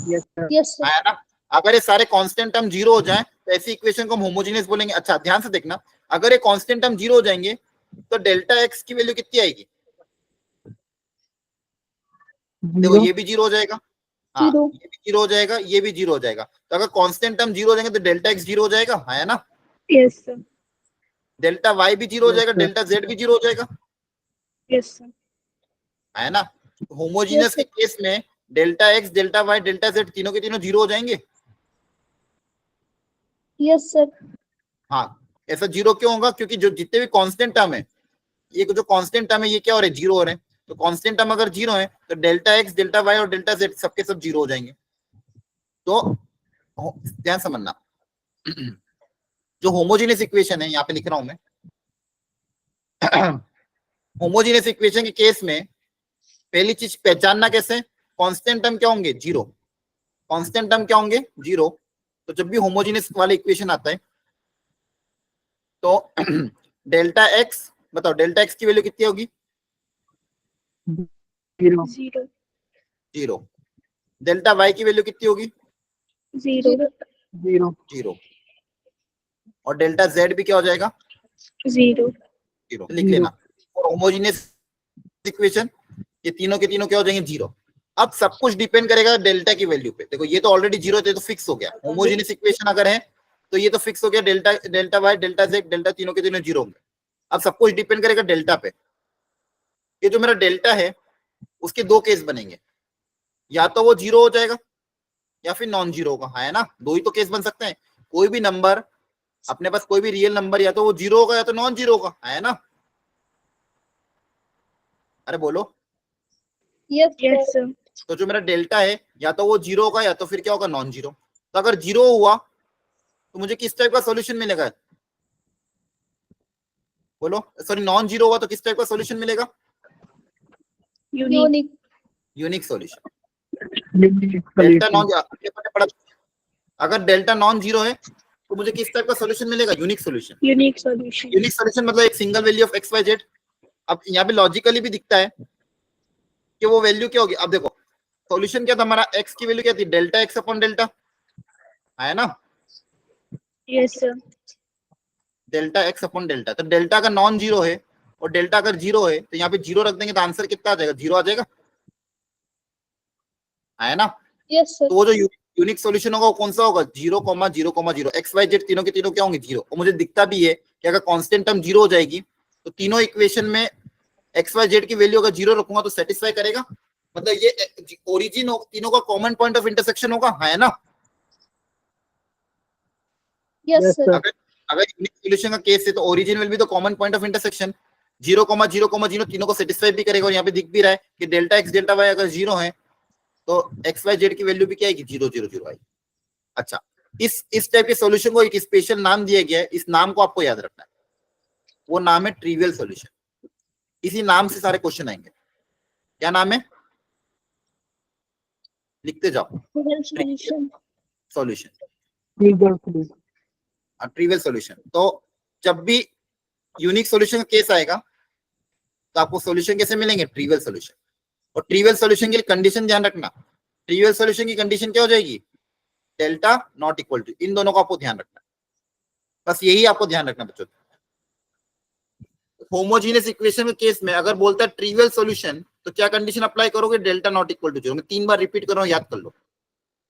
yes sir. Yes, sir. आया ना? अगर ये सारे कांस्टेंट टर्म जीरो हो जाए तो ऐसी इक्वेशन को हम होमोजीनियस बोलेंगे। अच्छा ध्यान से देखना, अगर ये कांस्टेंट टर्म जीरो हो जाएंगे तो डेल्टा एक्स की वैल्यू कितनी आएगी? देखो Zero. ये भी जीरो हो जाएगा, हाँ Zero. ये भी जीरो हो जाएगा, ये भी जीरो हो जाएगा। तो अगर कांस्टेंट टर्म जीरो हो जाएंगे तो डेल्टा एक्स जीरो हो जाएगा, है ना? Yes, sir. डेल्टा वाई भी जीरो हो Yes, जाएगा, sir. डेल्टा जेड भी जीरो हो जाएगा, Yes, sir. है ना? होमोजीनियस Yes, के केस में delta x, delta y, delta z तीनों के तीनों जीरो हो जाएंगे। Yes, sir. हाँ, ऐसा जीरो क्यों होगा? क्योंकि जो जितने भी कांस्टेंट टर्म है, ये जो कांस्टेंट टर्म है ये क्या हो रहे हैं? जीरो हो रहे हैं। तो कांस्टेंट टर्म अगर जीरो है तो डेल्टा एक्स, डेल्टा वाई और डेल्टा जेड सबके सब जीरो हो जाएंगे। तो ध्यान समझना, जो होमोजीनियस इक्वेशन है यहाँ पे लिख रहा हूं मैं, होमोजीनियस इक्वेशन के केस में पहली चीज पहचानना कैसे? कांस्टेंट टर्म क्या होंगे? जीरो। कांस्टेंट टर्म क्या होंगे? जीरो। तो जब भी होमोजीनियस वाला इक्वेशन आता है तो डेल्टा एक्स, बताओ डेल्टा एक्स की वैल्यू कितनी होगी? Zero. Zero. Zero. Delta y की वैल्यू कितनी होगी? Zero. Zero. जीरो। और डेल्टा जेड भी क्या हो जाएगा? Zero. जीरो। लिख लेना। और होमोजीनियस इक्वेशन ये तीनों के तीनों क्या हो जाएंगे? जीरो। अब सब कुछ डिपेंड करेगा डेल्टा की वैल्यू पे। देखो ये तो ऑलरेडी जीरो थे तो फिक्स हो गया। होमोजीनियस इक्वेशन अगर है तो ये तो फिक्स हो गया, delta, delta y, delta z, delta तीनों के तीनों जीरो होंगे। अब सब कुछ डिपेंड करेगा डेल्टा पे। ये जो मेरा डेल्टा है उसके दो केस बनेंगे, या तो वो जीरो हो जाएगा या फिर नॉन जीरो होगा, है ना? दो ही तो केस बन सकते हैं। कोई भी नंबर अपने पास, कोई भी रियल नंबर या तो वो जीरो होगा या तो नॉन जीरो होगा, है ना? अरे बोलो। Yes, Yes, sir. sir. तो जो मेरा डेल्टा है या तो वो जीरो होगा या तो फिर क्या होगा? Non zero. तो अगर जीरो हुआ तो मुझे किस टाइप का सॉल्यूशन मिलेगा? बोलो। सॉरी, नॉन जीरो हुआ तो किस टाइप का सॉल्यूशन मिलेगा? Unique. Unique solution. Unique delta solution. Non, अगर डेल्टा नॉन जीरो है तो मुझे किस टाइप का सॉल्यूशन मिलेगा? Unique solution. Unique solution. Unique solution मतलब एक single value of x y z. अब यहाँ पे लॉजिकली भी दिखता है कि वो वैल्यू क्या होगी। अब देखो सॉल्यूशन क्या था हमारा? एक्स की वैल्यू क्या थी? डेल्टा एक्स अपॉन डेल्टा, है ना? Yes, sir. Delta x upon delta. तो डेल्टा का नॉन जीरो है और डेल्टा अगर जीरो है तो यहाँ पे जीरो रख देंगे तो आंसर कितना आ जाएगा? जीरो आ जाएगा, है ना? Yes, sir. तो वो जो यूनिक सॉल्यूशन होगा वो कौन सा होगा? Zero comma zero comma zero. X y z तीनों के तीनों क्या होंगे? जीरो। और मुझे दिखता भी है कि अगर कांस्टेंट टर्म जीरो हो जाएगी तो तीनों इक्वेशन में एक्स वाई जेड की वैल्यू अगर जीरो रखूंगा तो सेटिस्फाई करेगा। मतलब ये ओरिजिन तीनों का कॉमन पॉइंट ऑफ इंटरसेक्शन होगा, है ना? Yes, Yes, sir. sir. अगर यूनिक सॉल्यूशन का केस है तो origin will be the common point of intersection. Zero comma zero comma zero तीनों को सेटिस्फाई भी करेगा। और यहाँ पे दिख भी रहा है कि डेल्टा एक्स, डेल्टा वाई अगर जीरो है तो एक्स वाई जेड की वैल्यू भी क्या आएगी? जीरो जीरो जीरो आएगी। अच्छा, इस टाइप के सॉल्यूशन को एक स्पेशल नाम दिया गया है। इस नाम को आपको याद रखना है, वो नाम है ट्रिवियल सॉल्यूशन। इसी नाम से सारे क्वेश्चन आएंगे। क्या नाम है? लिखते जाओ। Trivial solution. Solution, Trivial solution. Trivial solution. तो जब भी यूनिक सॉल्यूशन का केस आएगा तो आपको सॉल्यूशन कैसे मिलेंगे? Trivial solution. और ट्रिवियल सॉल्यूशन के लिए कंडीशन ध्यान रखना। ट्रिवियल सॉल्यूशन की कंडीशन क्या हो जाएगी? Delta not equal to. इन दोनों को आपको ध्यान रखना, बस यही आपको ध्यान रखना बच्चों। होमोजीनियस इक्वेशन के केस में अगर बोलता है ट्रिवियल सॉल्यूशन तो क्या कंडीशन अप्लाई करोगे? Delta not equal to zero. मैं 3 बार रिपीट कर रहा हूं, याद कर लो।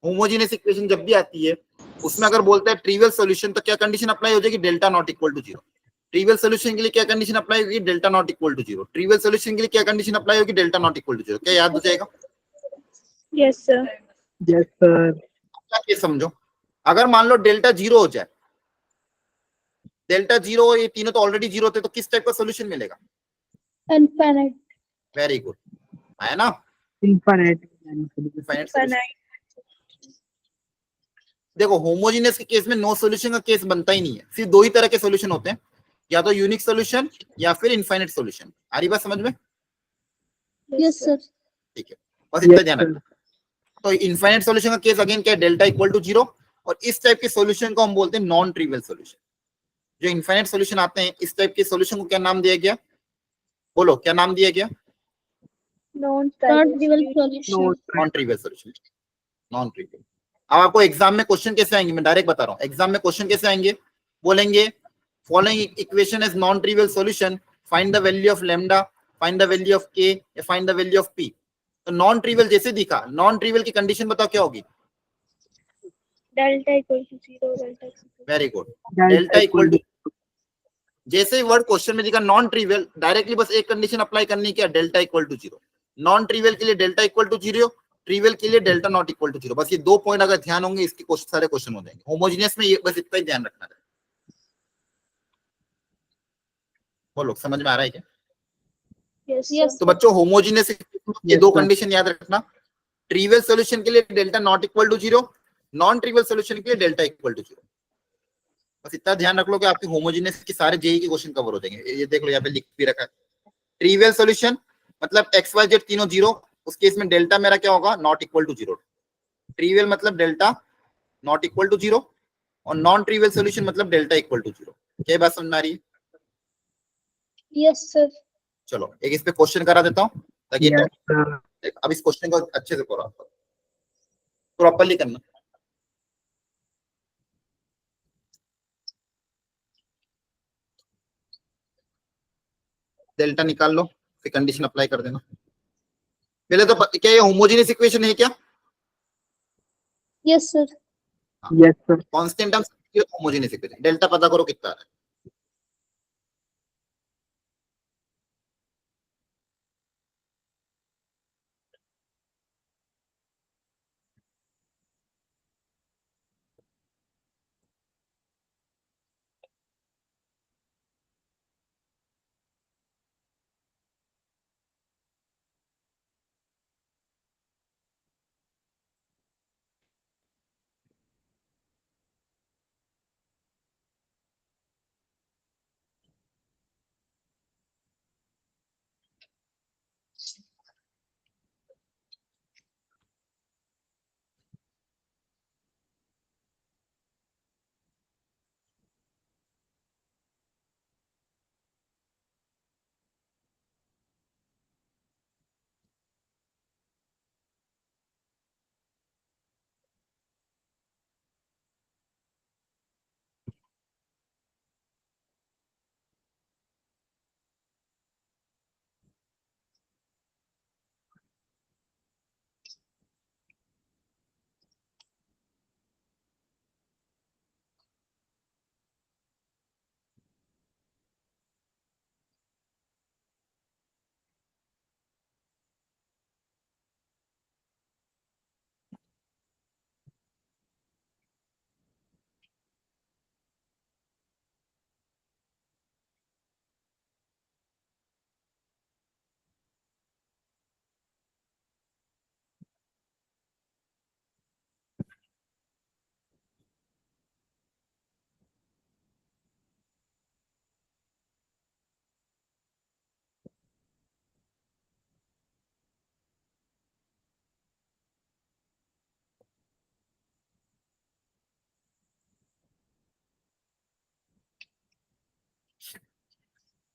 होमोजीनियस इक्वेशन जब भी आती है उसमें अगर बोलता है ट्रिवियल सॉल्यूशन तो क्या कंडीशन अप्लाई हो जाएगी? Delta not equal to zero. Trivial solution के लिए क्या कंडीशन अप्लाई होगी? Delta not equal to zero. Trivial solution के लिए क्या कंडीशन अप्लाई होगी? Delta not equal to zero. क्या याद हो जाएगा? Yes, sir. Yes, sir. ये समझो, अगर मान लो डेल्टा जीरो हो जाए, डेल्टा जीरो, ये तीनों तो ऑलरेडी जीरो थे, तो किस टाइप का सॉल्यूशन मिलेगा? Infinite. वेरी गुड, है ना? Infinite. Infinite solution। देखो होमोजीनियस के केस में नो सॉल्यूशन का केस बनता ही नहीं है। सिर्फ दो ही तरह के सॉल्यूशन होते हैं, या तो यूनिक सॉल्यूशन या फिर इनफाइनाइट सॉल्यूशन। आ रही बात समझ में? Yes, sir. ठीक है, बस इतना Yes, ध्यान sir. रखना। तो इनफाइनाइट सॉल्यूशन का केस अगेन क्या है, डेल्टा इक्वल टू 0, और इस टाइप के सॉल्यूशन को हम बोलते हैं नॉन ट्रिवियल सॉल्यूशन। जो इनफाइनाइट सॉल्यूशन आते हैं इस टाइप के सॉल्यूशन को क्या नाम दिया गया, बोलो क्या नाम दिया गया? Not trivial solution. Non trivial solution, non trivial. अब आपको एग्जाम में क्वेश्चन कैसे आएंगे, मैं डायरेक्ट बता रहा हूँ, एग्जाम में क्वेश्चन कैसे आएंगे, बोलेंगे following equation is non trivial solution, find the value of lambda, find the value of k, या find the value of p. तो नॉन ट्रिवियल जैसे दिखा, नॉन ट्रिवियल की कंडीशन बताओ क्या होगी? Delta equal to 0, delta very good, delta equal to, जैसे ही वर्ड क्वेश्चन में दिखा नॉन ट्रिवियल, डायरेक्टली बस एक कंडीशन अप्लाई करनी क्या, delta equal to 0। Non trivial के लिए डेल्टा इक्वल टू 0, ट्रिवियल के लिए डेल्टा नॉट इक्वल टू 0। बस ये 2 पॉइंट अगर ध्यान होंगे इसके सारे क्वेश्चन हो जाएंगे। होमोजेनियस में ये बस इतना ही ध्यान रखना है। बोलो समझ में आ रहा है क्या? यस तो बच्चों होमोजेनियस ये 2 कंडीशन याद रखना, ट्रिवियल सॉल्यूशन के लिए delta not equal to 0, non trivial solution के लिए डेल्टा इक्वल टू 0। बस इतना ध्यान रख लो कि आपके होमोजेनियस के सारे जेई के क्वेश्चन कवर हो जाएंगे। ये देख लो यहाँ पे लिख भी रखा है, ट्रिवियल सॉल्यूशन मतलब एक्स वाई जेड तीनों 0, उस केस में डेल्टा मेरा क्या होगा, नॉट इक्वल टू 0। ट्रिवियल मतलब डेल्टा नॉट इक्वल टू 0, और नॉन ट्रिवियल सॉल्यूशन मतलब डेल्टा इक्वल टू 0। क्या बात समझ में आ रही है? Yes sir. चलो एक इस पे क्वेश्चन करा देता हूँ ताकि Yes, sir. अब इस क्वेश्चन को अच्छे से करो, प्रॉपरली करना। डेल्टा निकाल लो, फिर कंडीशन अप्लाई कर देना। पहले तो क्या ये होमोजेनियस इक्वेशन है क्या? Yes sir. Yes, sir. Constant terms homogeneous equation, delta पता करो कितना है।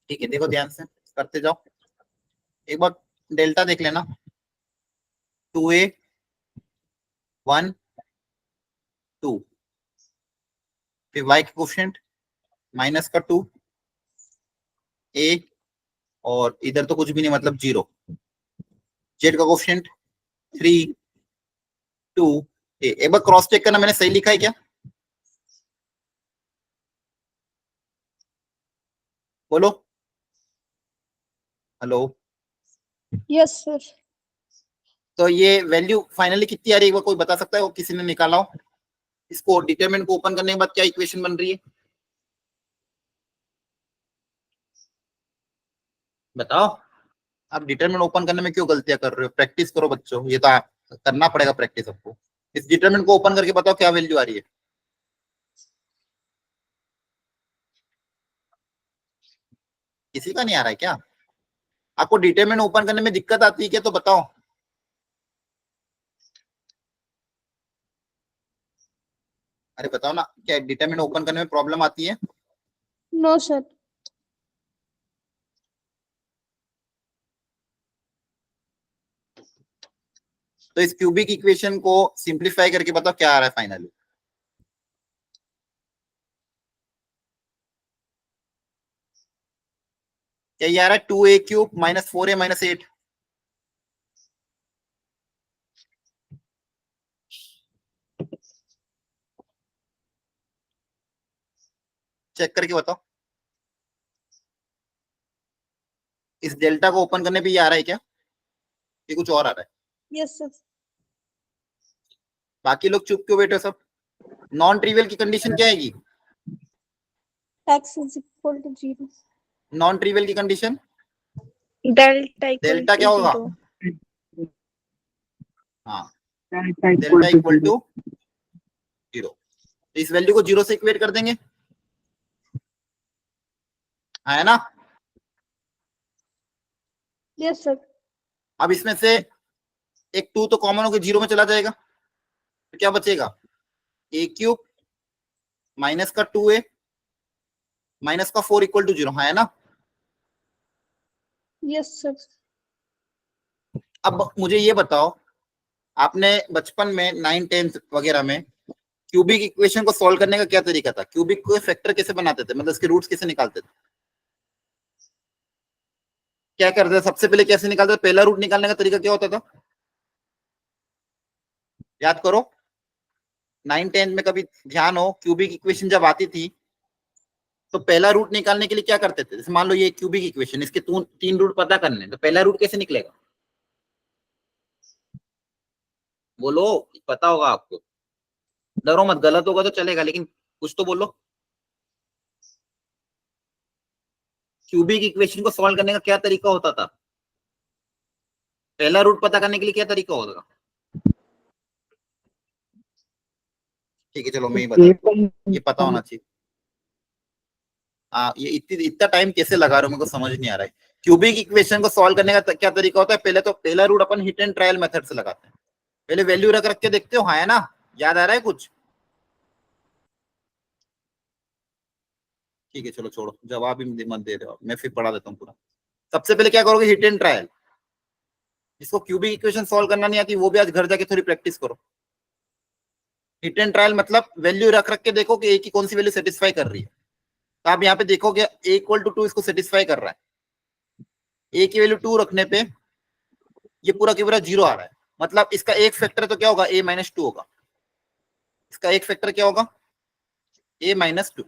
ठीक है, देखो ध्यान से करते जाओ। एक बार डेल्टा देख लेना, 2a 1 2, फिर y का कोफिशिएंट माइनस का 2 a, और इधर तो कुछ भी नहीं मतलब 0, z का कोफिशिएंट 3 2 a। एक बार क्रॉस चेक करना मैंने सही लिखा है क्या, बोलो हेलो। Yes sir. तो ये वैल्यू फाइनली कितनी आ रही है, एक बार कोई बता सकता है, वो किसी ने निकाला हो? इसको डिटरमिनेंट को ओपन करने के बाद क्या इक्वेशन बन रही है, बताओ। आप डिटरमिनेंट ओपन करने में क्यों गलतियां कर रहे हो? प्रैक्टिस करो बच्चों, ये तो करना पड़ेगा प्रैक्टिस आपको। इस डिटरमिनेंट को ओपन करके बताओ क्या वैल्यू आ रही है। किसी का नहीं आ रहा है क्या? आपको डिटरमिनेंट ओपन करने में दिक्कत आती है क्या, तो बताओ। अरे बताओ ना, क्या डिटरमिनेंट ओपन करने में प्रॉब्लम आती है? No sir. तो इस क्यूबिक इक्वेशन को सिंप्लीफाई करके बताओ क्या आ रहा है फाइनली। क्या ये आ रहा है 2a³ - 4a - 8? चेक करके बताओ। इस डेल्टा को ओपन करने पे ये आ रहा है क्या, ये कुछ और आ रहा है? Yes sir. बाकी लोग चुप क्यों बैठे हो सब? नॉन ट्रिवियल की कंडीशन क्या आएगी? x is equal to 0। Non trivial की कंडीशन डेल्टा डेल्टा क्या होगा? हाँ, delta delta equal to to 0। इस वैल्यू को 0 से इक्वेट कर देंगे, है ना? Yes sir. अब इसमें से एक 2 तो कॉमन होकर 0 में चला जाएगा, तो क्या बचेगा? a³ माइनस का 2a माइनस का 4 इक्वल टू 0, है ना? Yes sir. अब मुझे ये बताओ, आपने बचपन में 9, 10 वगैरह में क्यूबिक इक्वेशन को सॉल्व करने का क्या तरीका था? क्यूबिक को फैक्टर कैसे बनाते थे, मतलब इसके रूट्स कैसे निकालते थे? क्या करते थे सबसे पहले, कैसे निकालते थे? पहला रूट निकालने का तरीका क्या होता था, याद करो। 9, 10 में कभी ध्यान हो, क्यूबिक इक्वेशन जब आती थी तो पहला रूट निकालने के लिए क्या करते थे? जैसे मान लो ये क्यूबिक इक्वेशन, इसके 3 रूट पता करने, तो पहला रूट कैसे निकलेगा? बोलो, पता होगा आपको, डरो मत, गलत होगा तो चलेगा लेकिन कुछ तो बोलो। क्यूबिक इक्वेशन को सॉल्व करने का क्या तरीका होता था? पहला रूट पता करने के लिए क्या तरीका होगा? ठीक है चलो मैं ही बता, ये पता होना चाहिए। ये इतना टाइम कैसे लगा रहे हो, मेरे को समझ नहीं आ रहा है। क्यूबिक इक्वेशन को सॉल्व करने का क्या तरीका होता है? पहले तो पहला रूट अपन हिट एंड ट्रायल मेथड से लगाते हैं, पहले वैल्यू रख रख के देखते हो, है ना? याद आ रहा है कुछ? ठीक है चलो छोड़ो, जवाब ही मत दे रहे हो, मैं फिर पढ़ा देता हूँ पूरा। सबसे पहले क्या करोगे? Hit and trial. जिसको क्यूबिक इक्वेशन सॉल्व करना नहीं आती वो भी आज घर जाके थोड़ी प्रैक्टिस करो। हिट एंड ट्रायल मतलब वैल्यू रख रख के देखो कि ए की कौन सी वैल्यू सेटिस्फाई कर रही है। तो आप यहाँ पे देखोगे a इक्वल टू 2 इसको सेटिस्फाई कर रहा है, ए की वैल्यू 2 रखने पे ये पूरा की पूरा 0 आ रहा है, मतलब इसका एक फैक्टर तो क्या होगा? a - 2 होगा। इसका एक फैक्टर क्या होगा? a - 2,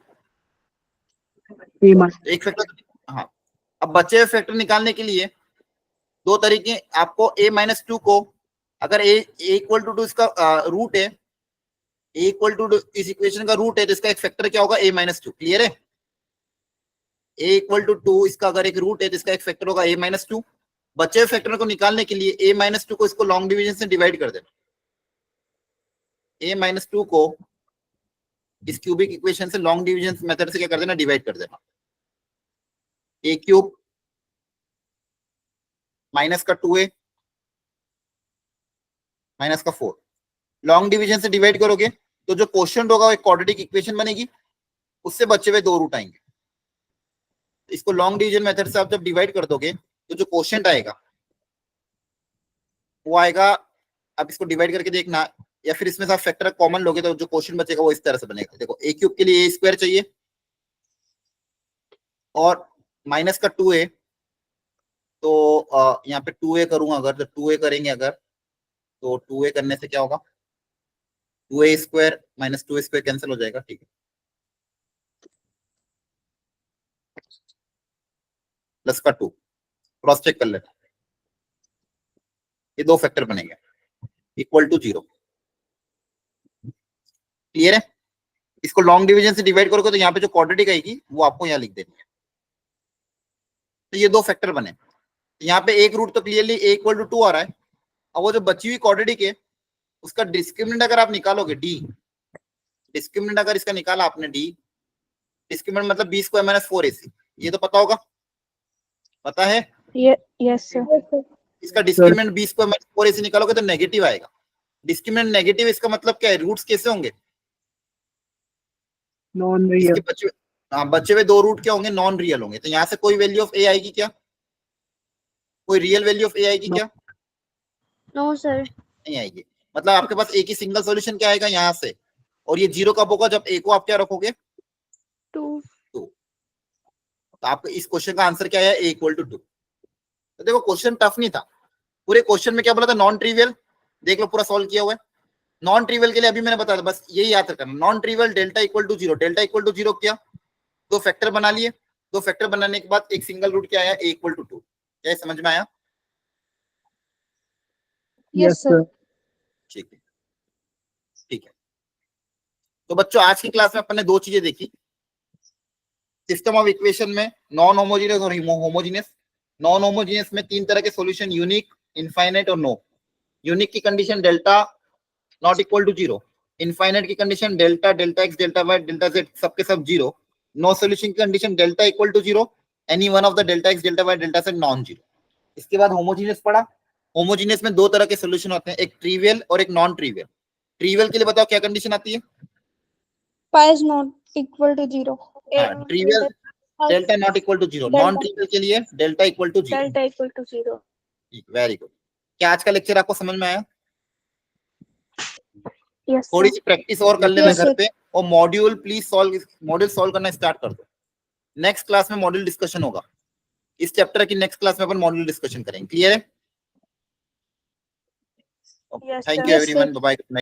एक फैक्टर। हाँ, अब बचे हुए फैक्टर निकालने के लिए दो तरीके आपको। a - 2 को अगर a इक्वल टू 2 इसका रूट है, a इक्वल टू इस इक्वेशन का रूट है, तो इसका एक फैक्टर क्या होगा? a - 2। क्लियर है? a इक्वल टू 2 इसका अगर एक रूट है तो इसका एक फैक्टर होगा a - 2। बचे हुए फैक्टर को निकालने के लिए a - 2 को इसको लॉन्ग डिवीजन से डिवाइड कर देना। a - 2 को इस क्यूबिक इक्वेशन से लॉन्ग डिवीजन मेथड से क्या कर देना? डिवाइड कर देना। a³ माइनस का 2a माइनस का 4, लॉन्ग डिवीजन से डिवाइड करोगे तो जो क्वोशिएंट होगा वो एक क्वाड्रेटिक इक्वेशन बनेगी, उससे बचे हुए 2 रूट आएंगे। इसको लॉन्ग डिवीजन मेथड से आप जब डिवाइड कर दोगे तो जो क्वोशिएंट आएगा वो आएगा। अब इसको डिवाइड करके देखना, या फिर इसमें से आप फैक्टर कॉमन लोगे तो जो क्वोशिएंट बचेगा वो इस तरह से बनेगा। देखो a³ के लिए a² चाहिए और माइनस का 2a, तो यहाँ पे 2a करूंगा अगर, तो 2a करेंगे अगर, तो 2a करने से क्या होगा? 2a² - 2a² कैंसिल हो जाएगा। ठीक है, प्लस का 2, क्रॉस चेक कर लेना, ये 2 फैक्टर बनेंगे इक्वल टू 0। क्लियर है? इसको लॉन्ग डिवीजन से डिवाइड करोगे तो यहाँ पे जो क्वाड्रेटिक आएगी वो आपको यहाँ लिख देनी है। तो ये 2 फैक्टर बने, तो यहाँ पे एक रूट तो क्लियरली a इक्वल टू 2 आ रहा है। अब वो जो बची हुई क्वाड्रेटिक है उसका डिस्क्रिमिनेंट अगर आप निकालोगे d, डिस्क्रिमिनेंट अगर इसका निकाला आपने d, डिस्क्रिमिनेंट मतलब b² - 4ac, ये तो पता होगा, पता है? Yes sir. इसका डिस्क्रिमिनेंट b² - 4ac निकालोगे तो नेगेटिव आएगा। डिस्क्रिमिनेंट नेगेटिव इसका मतलब क्या है? रूट्स कैसे होंगे? नॉन इसके रियल बचे हुए 2 रूट क्या होंगे, नॉन रियल होंगे। तो यहाँ से कोई वैल्यू ऑफ ए आएगी क्या, कोई रियल वैल्यू ऑफ ए आएगी क्या? No sir. नहीं आएगी। मतलब आपके पास एक ही सिंगल सॉल्यूशन क्या आएगा यहाँ से, और ये 0 कब होगा, जब ए को आप क्या रखोगे, 2। तो आपका इस क्वेश्चन का आंसर क्या है, ए इक्वल टू 2। तो देखो क्वेश्चन टफ नहीं था, पूरे क्वेश्चन में क्या बोला था, नॉन ट्रिवियल। देख लो पूरा सॉल्व किया हुआ है। नॉन ट्रिवियल के लिए अभी मैंने बताया था, बस यही याद रखना, non trivial delta equal to 0, delta equal to 0 किया, 2 फैक्टर बना लिए, 2 फैक्टर बनाने के बाद एक सिंगल रूट क्या आया, ए इक्वल टू 2। क्या समझ में आया? Yes sir. ठीक है, ठीक है। तो बच्चों आज की क्लास में अपन ने 2 चीजें देखी, सिस्टम ऑफ इक्वेशन में नॉन होमोजेनियस और होमोजेनियस। नॉन होमोजेनियस में 3 तरह के सॉल्यूशन, यूनिक, इनफाइनाइट और नो। यूनिक की condition delta not equal to 0, infinite की condition delta, delta x, delta y, delta z सबके सब 0। नो सॉल्यूशन की condition delta equal to 0, any one of the delta x, delta y, delta z non 0। इसके बाद homogeneous पढ़ा। Homogeneous में 2 तरह के सॉल्यूशन होते हैं, एक ट्रिवियल और एक नॉन ट्रिवियल। ट्रिवियल के लिए बताओ क्या कंडीशन आती है? Pi is not equal to 0। Trivial delta not equal to 0, non trivial के लिए delta equal to 0। Delta equal to 0। Very good. क्या आज का लेक्चर आपको समझ में आया? यस थोड़ी सी प्रैक्टिस और कर लेना Yes, घर sir. पे, और मॉड्यूल प्लीज मॉड्यूल सॉल्व करना स्टार्ट कर दो। नेक्स्ट क्लास में मॉड्यूल डिस्कशन होगा, इस चैप्टर की नेक्स्ट क्लास में अपन मॉड्यूल डिस्कशन करेंगे। क्लियर है? Yes, thank sir. You Yes, everyone, sir. Bye bye.